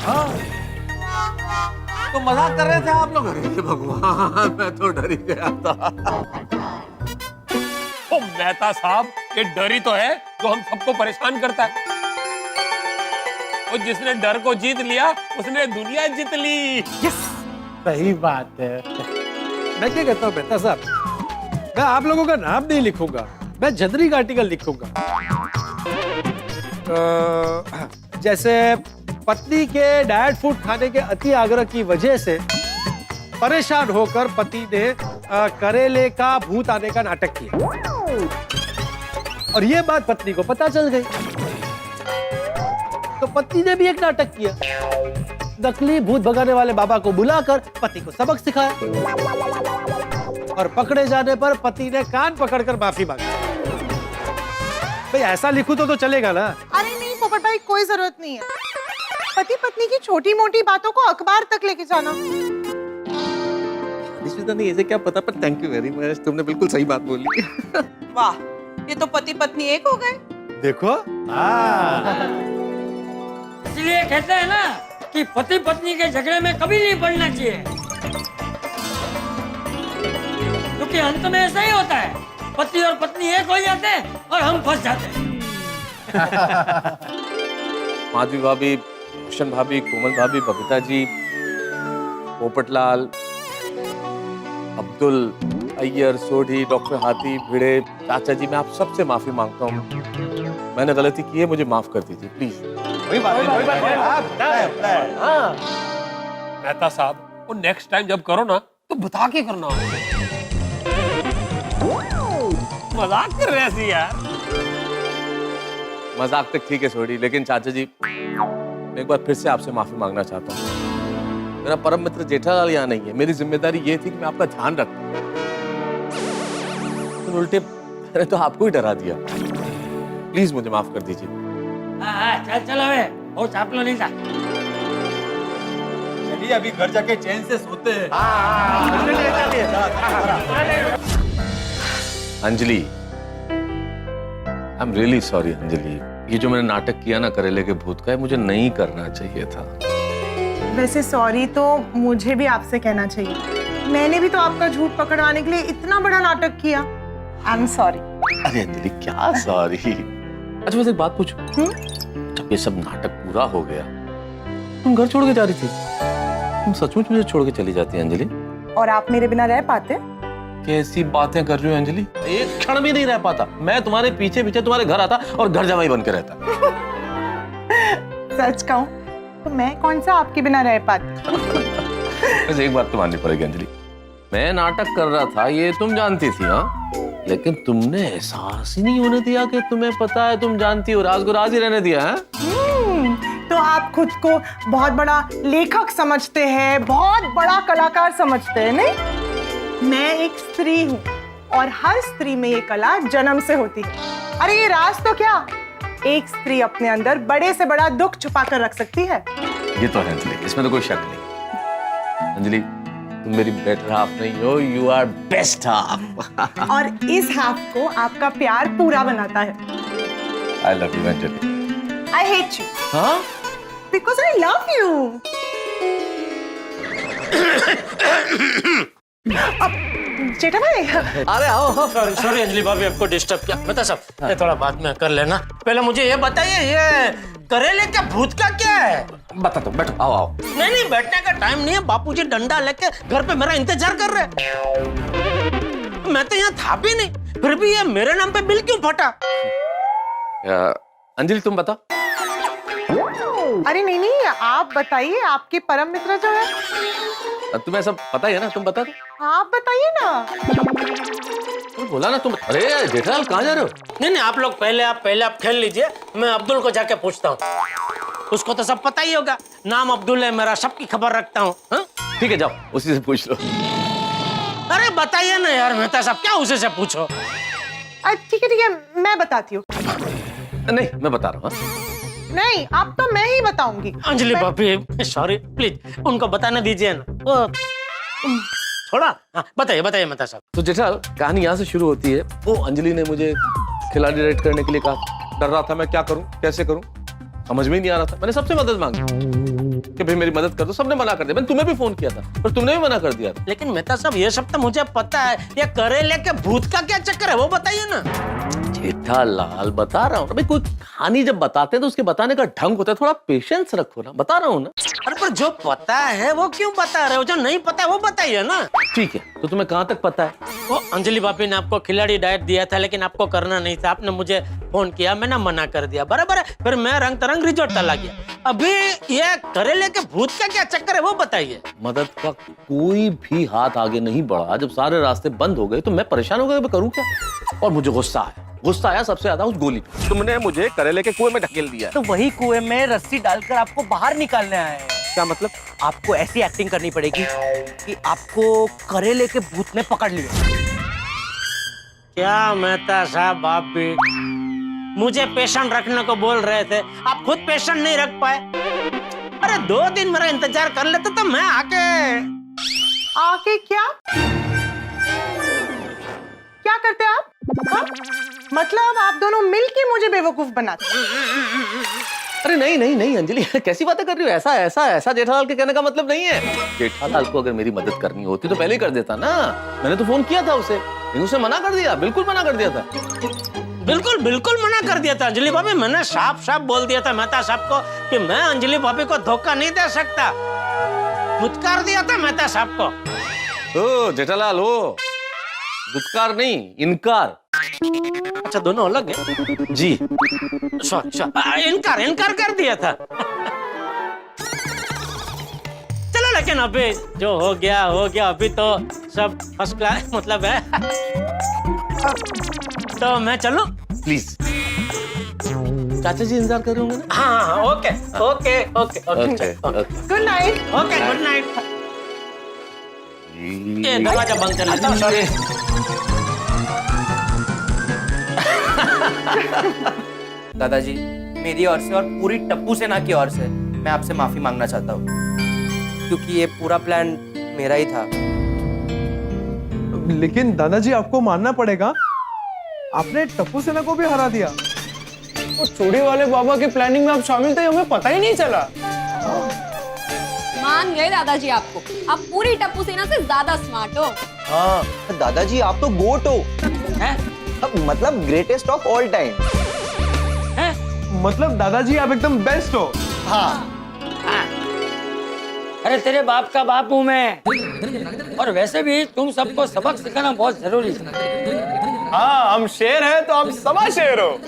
तो मजाक कर रहे थे आप लोग? अरे भगवान, मैं तो डर ही गया था। ओ मेहता साहब, ये डर ही तो है जो हम सबको परेशान करता है। और जिसने डर को जीत लिया उसने दुनिया जीत ली। सही बात है। मैं क्या कहता हूँ मेहता साहब, मैं आप लोगों का नाम नहीं लिखूंगा, मैं जनरिक आर्टिकल लिखूंगा। जैसे पत्नी के डाइट फूड खाने के अति आग्रह की वजह से परेशान होकर पति ने करेले का भूत आने का नाटक किया, और ये बात पत्नी को पता चल गई, तो पत्नी ने भी एक नाटक किया, नकली भूत भगाने वाले बाबा को बुलाकर पति को सबक सिखाया, और पकड़े जाने पर पति ने कान पकड़कर माफी मांगी। भाई ऐसा लिखूं तो चलेगा ना? अरे नहीं पोपट भाई, कोई जरूरत नहीं है पति पत्नी की छोटी मोटी बातों को अखबार तक लेके जाना। नहीं, ऐसे क्या पता, पर थैंक यू वेरी मच, तुमने बिल्कुल सही बात बोली। वाह, ये तो पति पत्नी एक हो गए। देखो, इसलिए कहते हैं ना कि पति पत्नी के झगड़े में कभी नहीं पड़ना चाहिए, क्योंकि अंत में ऐसा ही होता है, पति और पत्नी एक हो जाते हैं और हम फंस जाते हैं। माधवी भाभी, रोशन भाभी, कोमल भाभी, बबीता जी, पोपटलाल, अब्दुल, अय्यर, सोढ़ी, डॉक्टर हाथी, भिड़े, चाचा जी, मैं आप सबसे माफी मांगता हूँ। मैंने गलती की है, मुझे माफ कर दीजिए प्लीज। मेहता साहब, वो नेक्स्ट टाइम जब करो ना तो बता के करना। मजाक कर रहे हैं यार। मजाक तक ठीक है सोढ़ी, लेकिन चाचा जी मैं एक बार फिर से आपसे माफी मांगना चाहता हूँ। मेरा परम मित्र जेठालाल यहाँ नहीं है, मेरी जिम्मेदारी ये थी कि मैं आपका ध्यान रखूं, उल्टे मैंने तो आपको ही डरा दिया। प्लीज मुझे माफ कर दीजिए। चल चल अबे वो चापलो नहीं था। चलिए अभी घर जाके चैन से सोते हैं। Anjali, I am really sorry Anjali. ये जो मैंने नाटक किया ना करेले के भूत का, मुझे नहीं करना चाहिए था। वैसे सॉरी तो मुझे भी आपसे कहना चाहिए। मैंने भी तो आपका झूठ पकड़वाने के लिए इतना बड़ा नाटक किया। I am sorry. अरे अंजलि क्या सॉरी। अच्छा बस एक बात पूछूं, जब ये सब नाटक पूरा हो गया तुम घर छोड़ के जा रही थी, तुम सचमुच मुझे छोड़ के चली जाती अंजलि? और आप मेरे बिना रह पाते? कैसी बातें कर रही हो अंजलि? एक क्षण भी नहीं रह पाता। मैं तुम्हारे पीछे पीछे तुम्हारे घर आता और घर जमाई बन के रहता। सच कहूं तो मैं कौन सा आपके बिना रह पाती। बस एक बात तो माननी पड़ेगी अंजलि, मैं नाटक कर रहा था ये तुम जानती थी, हाँ, लेकिन तुमने एहसास ही नहीं होने दिया कि तुम्हें पता है तुम जानती हो। राज को राज ही रहने दिया है। तो आप खुद को बहुत बड़ा लेखक समझते हैं, बहुत बड़ा कलाकार समझते हैं, नहीं? मैं एक स्त्री हूँ और हर स्त्री में ये कला जन्म से होती है। अरे ये राज तो क्या, एक स्त्री अपने अंदर बड़े से बड़ा दुख छुपा कर रख सकती है। ये तो है अंजलि, इसमें तो कोई शक नहीं। अंजलि तुम मेरी बेटर हाफ नहीं हो, यू आर बेस्ट हाफ। और इस हाफ को आपका प्यार पूरा बनाता है। I love you Anjali. I hate you. हाँ? Because I love you. Jetha भाई। अरे आओ। सॉरी अंजलि भाभी आपको डिस्टर्ब किया। बता सब, ये थोड़ा बाद में कर लेना। पहले मुझे ये बताइए, ये करेले का भूत का क्या है? बता दो, बैठो, आओ आओ। नहीं बैठने का टाइम नहीं है। बापूजी डंडा लेके घर पे मेरा इंतजार कर रहे हैं। मैं तो यहाँ था भी नहीं, फिर भी ये मेरे नाम पे बिल क्यों फटा? अंजलि तुम बता। अरे नहीं आप बताइए, आपके परम मित्र जो है। तुम्हें सब पता ही है ना, तुम बता दो। आप बताइए ना। तुम बोला ना तुम। अरे जेठालाल कहाँ जा रहे हो? नहीं आप लोग पहले आप खेल लीजिए, मैं अब्दुल को जाके पूछता हूँ। उसको तो सब पता ही होगा, नाम अब्दुल है मेरा, सबकी खबर रखता हूँ। ठीक है जाओ उसी से पूछ लो। अरे बताइए ना यार मेहता साहब, क्या उसी से पूछो। ठीक है मैं बताती हूँ। नहीं मैं बता रहा हूँ। नहीं अब तो मैं ही बताऊंगी। अंजलि भाभी सॉरी, प्लीज उनको बताने दीजिए ना। थोड़ा बताइए मेहता साहब। तो जेठालाल कहानी यहाँ से शुरू होती है। वो अंजलि ने मुझे खिलाड़ी डायरेक्ट करने के लिए कहा। डर रहा था मैं क्या करूं, कैसे करूं, समझ में ही नहीं आ रहा था। मैंने सबसे मदद मांगी कि भाई मेरी मदद कर दो। सबने मना कर दिया। मैंने तुम्हें भी फोन किया था पर तुमने भी मना कर दिया था। लेकिन मेहता साहब ये सब तो मुझे पता है, ये करेले के भूत का क्या चक्कर है वो बताइए ना। जेठालाल बता रहा हूँ ना भाई, कोई कहानी जब बताते हैं तो उसके बताने का ढंग होता है, थोड़ा पेशेंस रखो ना। बता रहा हूँ ना। अरे पर जो पता है वो क्यों बता रहे हो, जो नहीं पता है वो बताइए ना। ठीक है तो तुम्हें कहाँ तक पता है? वो अंजलि भाभी ने आपको खिलाड़ी डाइट दिया था, लेकिन आपको करना नहीं था। आपने मुझे फोन किया, मैंने मना कर दिया, बराबर है। फिर मैं रंग तरंग रिजोर्ट चला गया। अभी ये करेले के भूत का क्या चक्कर है वो बताइए। मदद का कोई भी हाथ आगे नहीं बढ़ा। जब सारे रास्ते बंद हो गए तो मैं परेशान हो गया, मैं करूँ क्या? और मुझे गुस्सा आया सबसे ज्यादा उस गोली पे। तुमने मुझे करेले के कुएं में ढकेल दिया। तो वही कुएं में रस्सी डालकर आपको बाहर निकालने आए। क्या मतलब? आपको ऐसी एक्टिंग करनी पड़ेगी कि आपको करेले के भूत ने पकड़ लिया। क्या मेहता साहब, आप भी मुझे पेशेंट रखने को बोल रहे थे, आप खुद पेशेंट नहीं रख पाए। अरे 2 दिन मेरा इंतजार कर लेते तो मैं आके क्या करते आप? हा? मतलब आप दोनों मिलके मुझे बेवकूफ बनाते। अरे नहीं अंजलि कैसी बातें कर रही हो? ऐसा जेठालाल के कहने का मतलब नहीं है। जेठालाल को अगर मेरी मदद करनी होती तो पहले ही कर देता ना। मैंने तो फोन किया था उसे, लेकिन उसे मना कर दिया, बिल्कुल मना कर दिया था। बिल्कुल मना कर दिया था अंजलि भाभी। मैंने साफ बोल दिया था मेहता साहब को कि मैं अंजलि भाभी को धोखा नहीं दे सकता। धुतकार दिया था मेहता साहब को। ओ जेठालाल हो, धुतकार नहीं इनकार। अच्छा दोनों अलग है जी। सॉरी इनकार कर दिया था। चलो लेकिन अभी जो हो गया अभी तो सब फर्स्ट क्लास मतलब है। तो मैं चलूं? प्लीज। चाचा जी इंतजार कर रहे होंगे ना? हाँ okay good night. Okay good night. ये दरवाजा बंद कर लेता हूँ। सॉरी। दादाजी, मेरी ओर से और पूरी टप्पू सेना की ओर से मैं आपसे माफी मांगना चाहता हूँ, क्योंकि ये पूरा प्लान मेरा ही था। लेकिन दादाजी आपको मानना पड़ेगा, आपने टप्पू सेना को भी हरा दिया। वो चूड़ी वाले बाबा की प्लानिंग में आप शामिल थे, हमें पता ही नहीं चला। मान गए दादाजी आपको, आप पूरी टप्पू सेना से ज्यादा स्मार्ट हो। हाँ दादाजी आप तो गोट हो, मतलब ग्रेटेस्ट ऑफ ऑल टाइम। मतलब दादाजी आप एकदम बेस्ट हो। अरे तेरे बाप का बाप हूँ मैं, और वैसे भी तुम सबको सबक सिखाना बहुत जरूरी है। हाँ हम शेर हैं तो आप सवा शेर हो।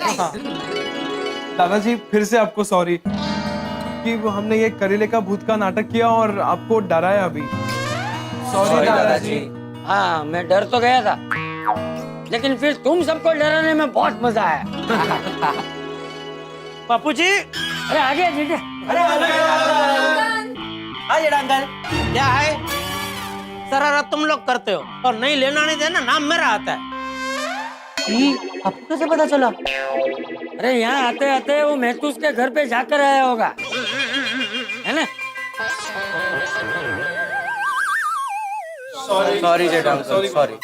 दादाजी फिर से आपको सॉरी कि वो हमने ये करेले का भूत का नाटक किया और आपको डराया भी। सॉरी दादाजी। हाँ मैं डर तो गया था, लेकिन फिर तुम सबको डराने में बहुत मजा आया। बापू जी, अरे आगे जीते। अरे अंकल, क्या है शरारत तुम लोग करते हो और नहीं लेना नहीं देना नाम मेरा आता है। आपको कैसे पता चला? अरे यहाँ आते आते वो महतूस के घर पे जाकर आया होगा, है ना? सॉरी जेठा अंकल, सॉरी।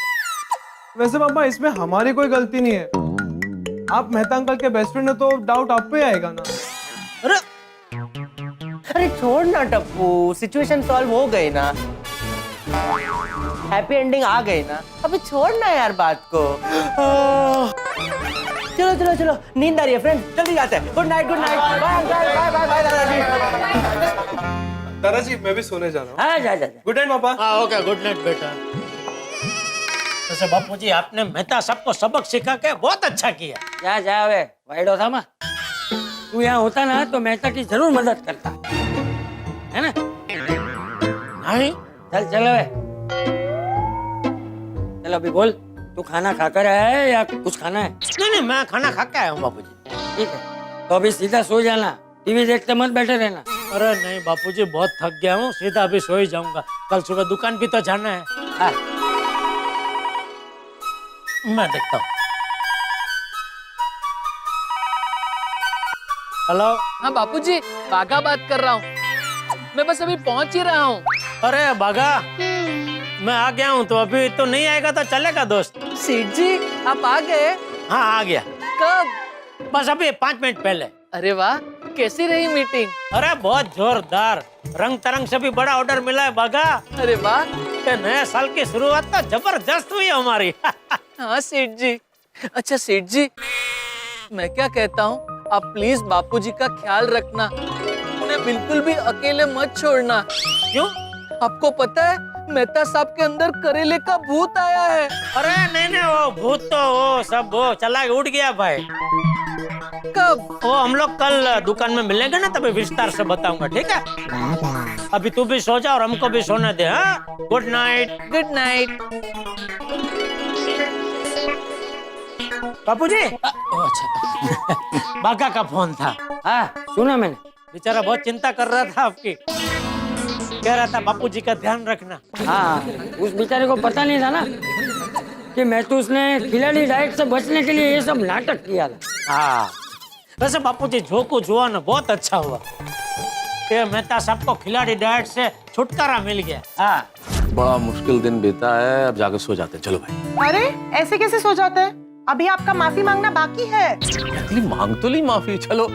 वैसे पापा इसमें हमारी कोई गलती नहीं है, आप मेहता अंकल के बेस्ट फ्रेंड हो तो डाउट आप पे आएगा ना। अरे छोड़ ना टप्पू, सिचुएशन सॉल्व हो गई ना, हैप्पी एंडिंग आ गई ना, अभी छोड़ ना यार बात को। चलो चलो चलो, नींद आ रही है फ्रेंड, जल्दी जाते हैं। Good night, good night, bye bye bye bye दादाजी। दादाजी मैं भी सोने जा रहा हूँ। हाँ जा जा। गुड नाइट पापा। हाँ ओके, गुड नाइट बेटा। वैसे बापू जी आपने मेहता सबको सबक सिखा के बहुत अच्छा किया। जा जा वे वाइडो था, तू यहाँ होता ना तो मेहता की जरूर मदद करता, है ना? नहीं चल चलो वे, चल अभी बोल, तू खाना खाकर आया है या कुछ खाना है? नहीं मैं खाना खा के आया हूँ बापू जी। ठीक है, तो अभी सीधा सो जाना, टीवी देखते मत बैठे रहना। अरे नहीं बापू जी, बहुत थक गया हूँ, सीधा अभी सो ही जाऊंगा, कल सुबह दुकान भी तो जाना है। हाँ। मैं देखता हूँ। हेलो। हाँ बापूजी, बागा बात कर रहा हूँ, मैं बस अभी पहुंच ही रहा हूँ। अरे बागा, मैं आ गया हूँ, तो अभी तो नहीं आएगा तो चलेगा दोस्त। सेठ जी आप आ गए? हाँ आ गया। कब? बस अभी 5 मिनट पहले। अरे वाह, कैसी रही मीटिंग? अरे बहुत जोरदार, रंग तरंग से भी बड़ा ऑर्डर मिला है बागा। अरे वाह, नए साल की शुरुआत तो जबरदस्त हुई हमारी। हाँ सेठ जी। अच्छा सेठ जी, मैं क्या कहता हूँ, आप प्लीज बापूजी का ख्याल रखना, उन्हें बिल्कुल भी अकेले मत छोड़ना। क्यों? आपको पता है मेहता साहब के अंदर करेले का भूत आया है। अरे नहीं वो भूत तो वो सब वो चला उड़ गया भाई। कब? वो हम लोग कल दुकान में मिलेंगे ना, तभी विस्तार से बताऊंगा, ठीक है? अभी तू भी सो जा और हमको भी सोने दे। हाँ, good night. Good night. Bapuji, अच्छा बागा का फोन था। हाँ सुना मैंने, बेचारा बहुत चिंता कर रहा था आपकी, कह रहा था बापूजी का ध्यान रखना। हाँ उस बेचारे को पता नहीं था ना कि महतूस ने खिलाड़ी डाइट से बचने के लिए ये सब नाटक किया था। हाँ वैसे बापूजी जो कुछ हुआ ना बहुत अच्छा हुआ, ये मेहता साहब को खिलाड़ी डाइट से छुटकारा मिल गया। हाँ बड़ा मुश्किल दिन बीता है, अब जाकर सो जाते हैं। चलो भाई। अरे ऐसे कैसे सो जाते हैं? अभी आपका माफी मांगना बाकी है। मांग तो ली माफी, चलो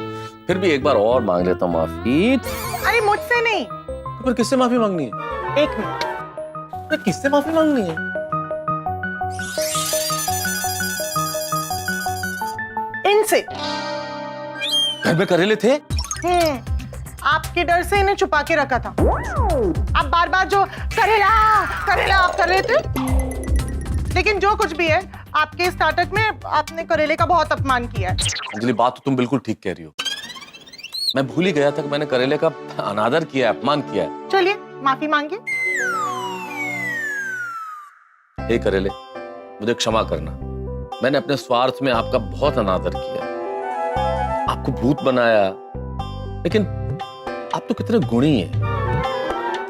फिर भी एक बार और मांग लेता हूँ माफी। अरे मुझसे नहीं। तो फिर किससे माफी मांगनी है? एक मिनट, तो किससे माफी मांगनी है? इनसे। घर में करेले थे? आपके डर से इन्हें छुपा के रखा था। आप बार बार जो करेला करेला आप कर रहे थे, लेकिन जो कुछ भी है आपके इस नाटक में आपने करेले का बहुत अपमान किया है। अंजलि बात तो तुम बिल्कुल ठीक कह रही हो, मैं भूल ही गया था कि मैंने करेले का अनादर किया है, अपमान किया है। चलिए माफी मांगिए। हे करेले, मुझे क्षमा करना, मैंने अपने स्वार्थ में आपका बहुत अनादर किया, आपको भूत बनाया, लेकिन आप तो कितने गुणी हैं।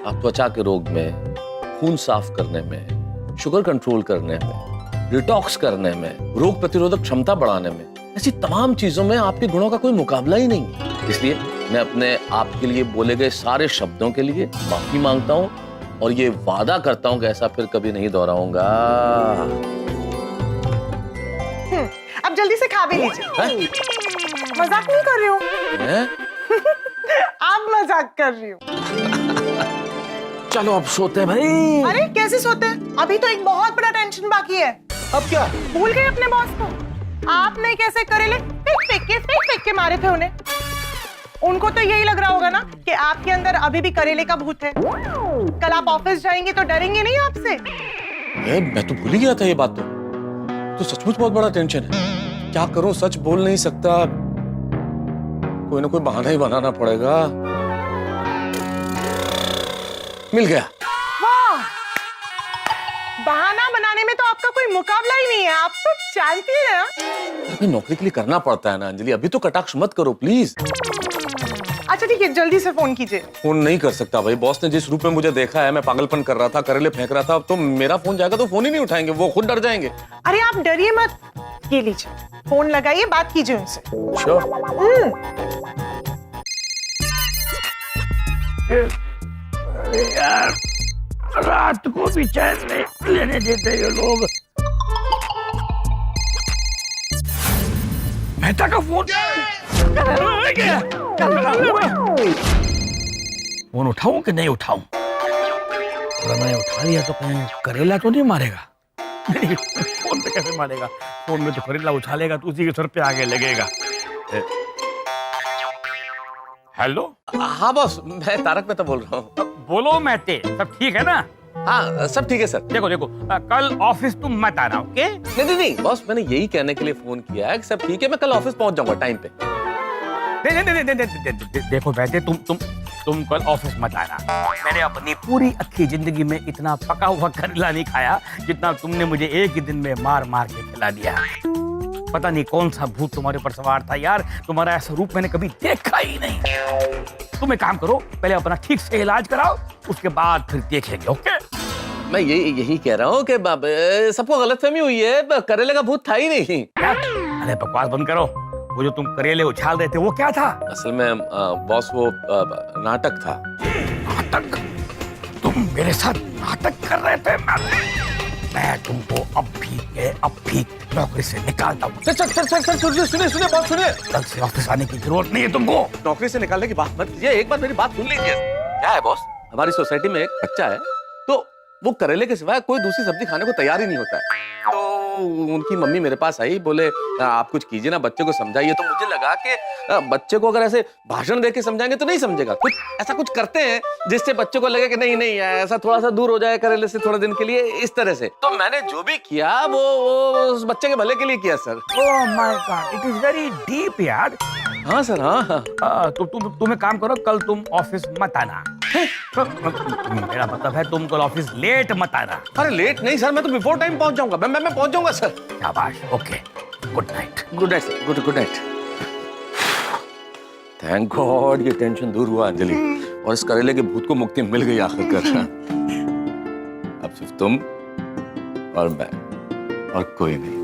आप त्वचा के रोग में, खून साफ करने में, शुगर कंट्रोल करने में, डिटॉक्स करने में, रोग प्रतिरोधक क्षमता बढ़ाने में ऐसी तमाम चीजों में आपके गुणों का कोई मुकाबला ही नहीं है। इसलिए मैं अपने आपके लिए बोले गए सारे शब्दों के लिए माफी मांगता हूँ और ये वादा करता हूँ कि ऐसा फिर कभी नहीं दोहराऊंगा। अब जल्दी से खा भी लीजिए। मजाक नहीं कर रही हूँ। आप मजाक कर रही हूँ। चलो अब सोते हैं भाई। अरे कैसे सोते हैं? अभी तो एक बहुत बड़ा टेंशन बाकी है। अब क्या? भूल गए अपने बॉस को? आपने कैसे करेले फेंक के मारे थे उन्हें। उनको तो यही लग रहा होगा ना कि आपके अंदर अभी भी करेले का भूत है। कल आप ऑफिस जाएंगे तो डरेंगे नहीं आपसे? मैं तो भूल ही गया था ये बात। तो सचमुच बहुत बड़ा टेंशन है। क्या करूं, सच बोल नहीं सकता, कोई ना कोई बहाना ही बनाना पड़ेगा। मिल गया। वाह, बहाना बनाने में तो आपका कोई मुकाबला ही नहीं है। आप तो जानती हैं ना। नौकरी के लिए करना पड़ता है ना अंजलि। अभी तो कटाक्ष मत करो प्लीज। अच्छा ठीक है, जल्दी से फोन कीजिए। फोन नहीं कर सकता भाई, बॉस ने जिस रूप में मुझे देखा है, मैं पागलपन कर रहा था, करेले फेंक रहा था, तो मेरा फोन जाएगा तो फोन ही नहीं उठाएंगे, वो खुद डर जाएंगे। अरे आप डरिए मत, ये लीजिए फोन लगाइए, बात कीजिए उनसे। यार रात को भी चैन नहीं लेने देते ये लोग। मेहता का फोन फोन उठाऊं कि नहीं उठाऊं? अगर मैंने उठा लिया तो कहीं करेला तो नहीं मारेगा? नहीं, फोन पे कैसे मारेगा? फोन में तो करेला उछालेगा तो उसी के सर पे आगे लगेगा। हेलो। हाँ बॉस, मैं तारक मेहता बोल रहा हूँ। बोलो मेहते, सब ठीक है ना? हाँ सब ठीक है सर। देखो देखो, कल ऑफिस तुम मत आना, ओके? नहीं बॉस, मैंने यही कहने के लिए फोन किया है कि सब ठीक है, मैं कल ऑफिस पहुंच जाऊंगा टाइम पे। देखो वैसे तुम कल ऑफिस मत आना। मैंने अपनी पूरी अच्छी जिंदगी में इतना पका हुआ करेला नहीं खाया जितना तुमने मुझे एक ही दिन में मार मार के खिला दिया। पता नहीं कौन सा भूत तुम्हारे ऊपर सवार था यार, तुम्हारा ऐसा रूप मैंने कभी देखा ही नहीं। तुम एक काम करो, पहले अपना ठीक से इलाज कराओ, उसके बाद फिर देखेंगे, ओके? मैं यही कह रहा हूँ कि सबको गलतफहमी हुई है, करेले का भूत था ही नहीं। अरे बकवास बंद करो, वो जो तुम करेले उछाल रहे थे वो क्या था? असल में बॉस वो नाटक था। नाटक? तुम मेरे साथ नाटक कर रहे थे? मैं तुमको अब भी नौकरी से निकालता हूँ। सर सुनिए बॉस सुनिए। कल से ऑफिस आने की जरूरत नहीं है तुमको। नौकरी से निकालने की बात मत कीजिए, एक बार मेरी बात सुन लीजिए। क्या है बॉस, हमारी सोसाइटी में एक बच्चा है, तो वो करेले के सिवाय कोई दूसरी सब्जी खाने को तैयार ही नहीं होता है। तो उनकी मम्मी मेरे पास आई, बोले आप कुछ कीजिए ना, बच्चे को समझाइए। तो मुझे लगा कि बच्चे को अगर ऐसे भाषण देके समझाएंगे तो नहीं समझेगा, कुछ ऐसा कुछ करते हैं जिससे बच्चे को लगे कि नहीं ऐसा थोड़ा सा दूर हो जाए करेले से थोड़े दिन के लिए, इस तरह से। तो मैंने जो भी किया वो उस बच्चे के भले के लिए किया sir. Oh my God, it is very deep यार। हाँ सर, हाँ। तो तुम एक काम करो, कल तुम ऑफिस मत आना। मेरा मतलब है तुम कल ऑफिस लेट मत आना। अरे लेट नहीं सर, मैं तो बिफोर टाइम पहुंच जाऊंगा। मैं पहुंच जाऊंगा सर। शाबाश, okay, good night. Good night sir, good night. Thank God ये टेंशन दूर हुआ अंजलि, और इस करेले के भूत को मुक्ति मिल गई आखिरकार। अब सिर्फ तुम और मैं और कोई नहीं।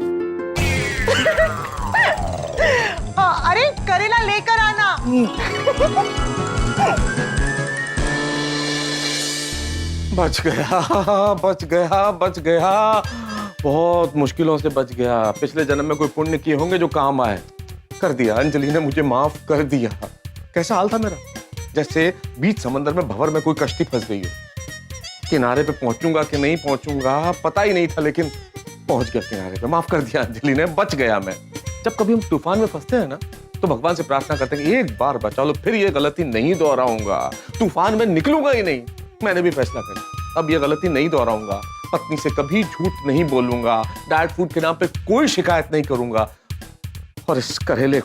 अरे करेला लेकर आना। बच गया, बहुत मुश्किलों से बच गया। पिछले जन्म में कोई पुण्य किए होंगे जो काम आए। कर दिया, अंजलि ने मुझे माफ कर दिया। कैसा हाल था मेरा, जैसे बीच समंदर में भंवर में कोई कश्ती फंस गई हो। किनारे पे पहुंचूंगा कि नहीं पहुंचूंगा पता ही नहीं था, लेकिन पहुंच गया किनारे पे। माफ कर दिया अंजलि ने, बच गया मैं। जब कभी हम तूफान में फंसते हैं ना, तो भगवान से प्रार्थना करते हैं कि एक बार बचा लो, फिर ये गलती नहीं दोहराऊंगा, तूफान में निकलूंगा ही नहीं। मैंने भी फैसला कर लिया, अब ये गलती नहीं दोहराऊंगा। पत्नी से कभी झूठ नहीं बोलूंगा, डाइट फूड के नाम पे कोई शिकायत नहीं करूंगा, और इस करेले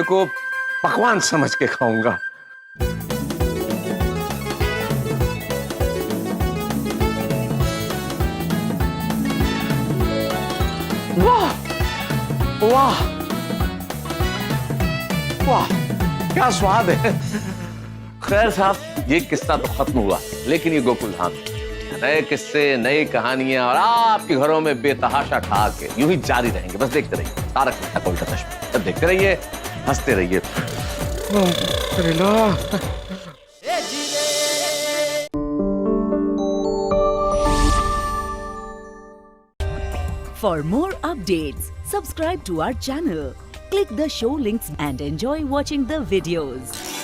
को पकवान समझ के खाऊंगा। वाह वाह वाह, क्या स्वाद है। खैर साहब, ये किस्सा तो खत्म हुआ, लेकिन ये गोकुल धाम नए किस्से, नई कहानियां और आपके घरों में बेतहाशा ठहाके यूं ही जारी रहेंगे। बस देखते रहिए तारक मेहता का उल्टा चश्मा। तब देखते रहिए, हंसते रहिए। For more updates, subscribe to our channel, click the show links and enjoy watching the videos.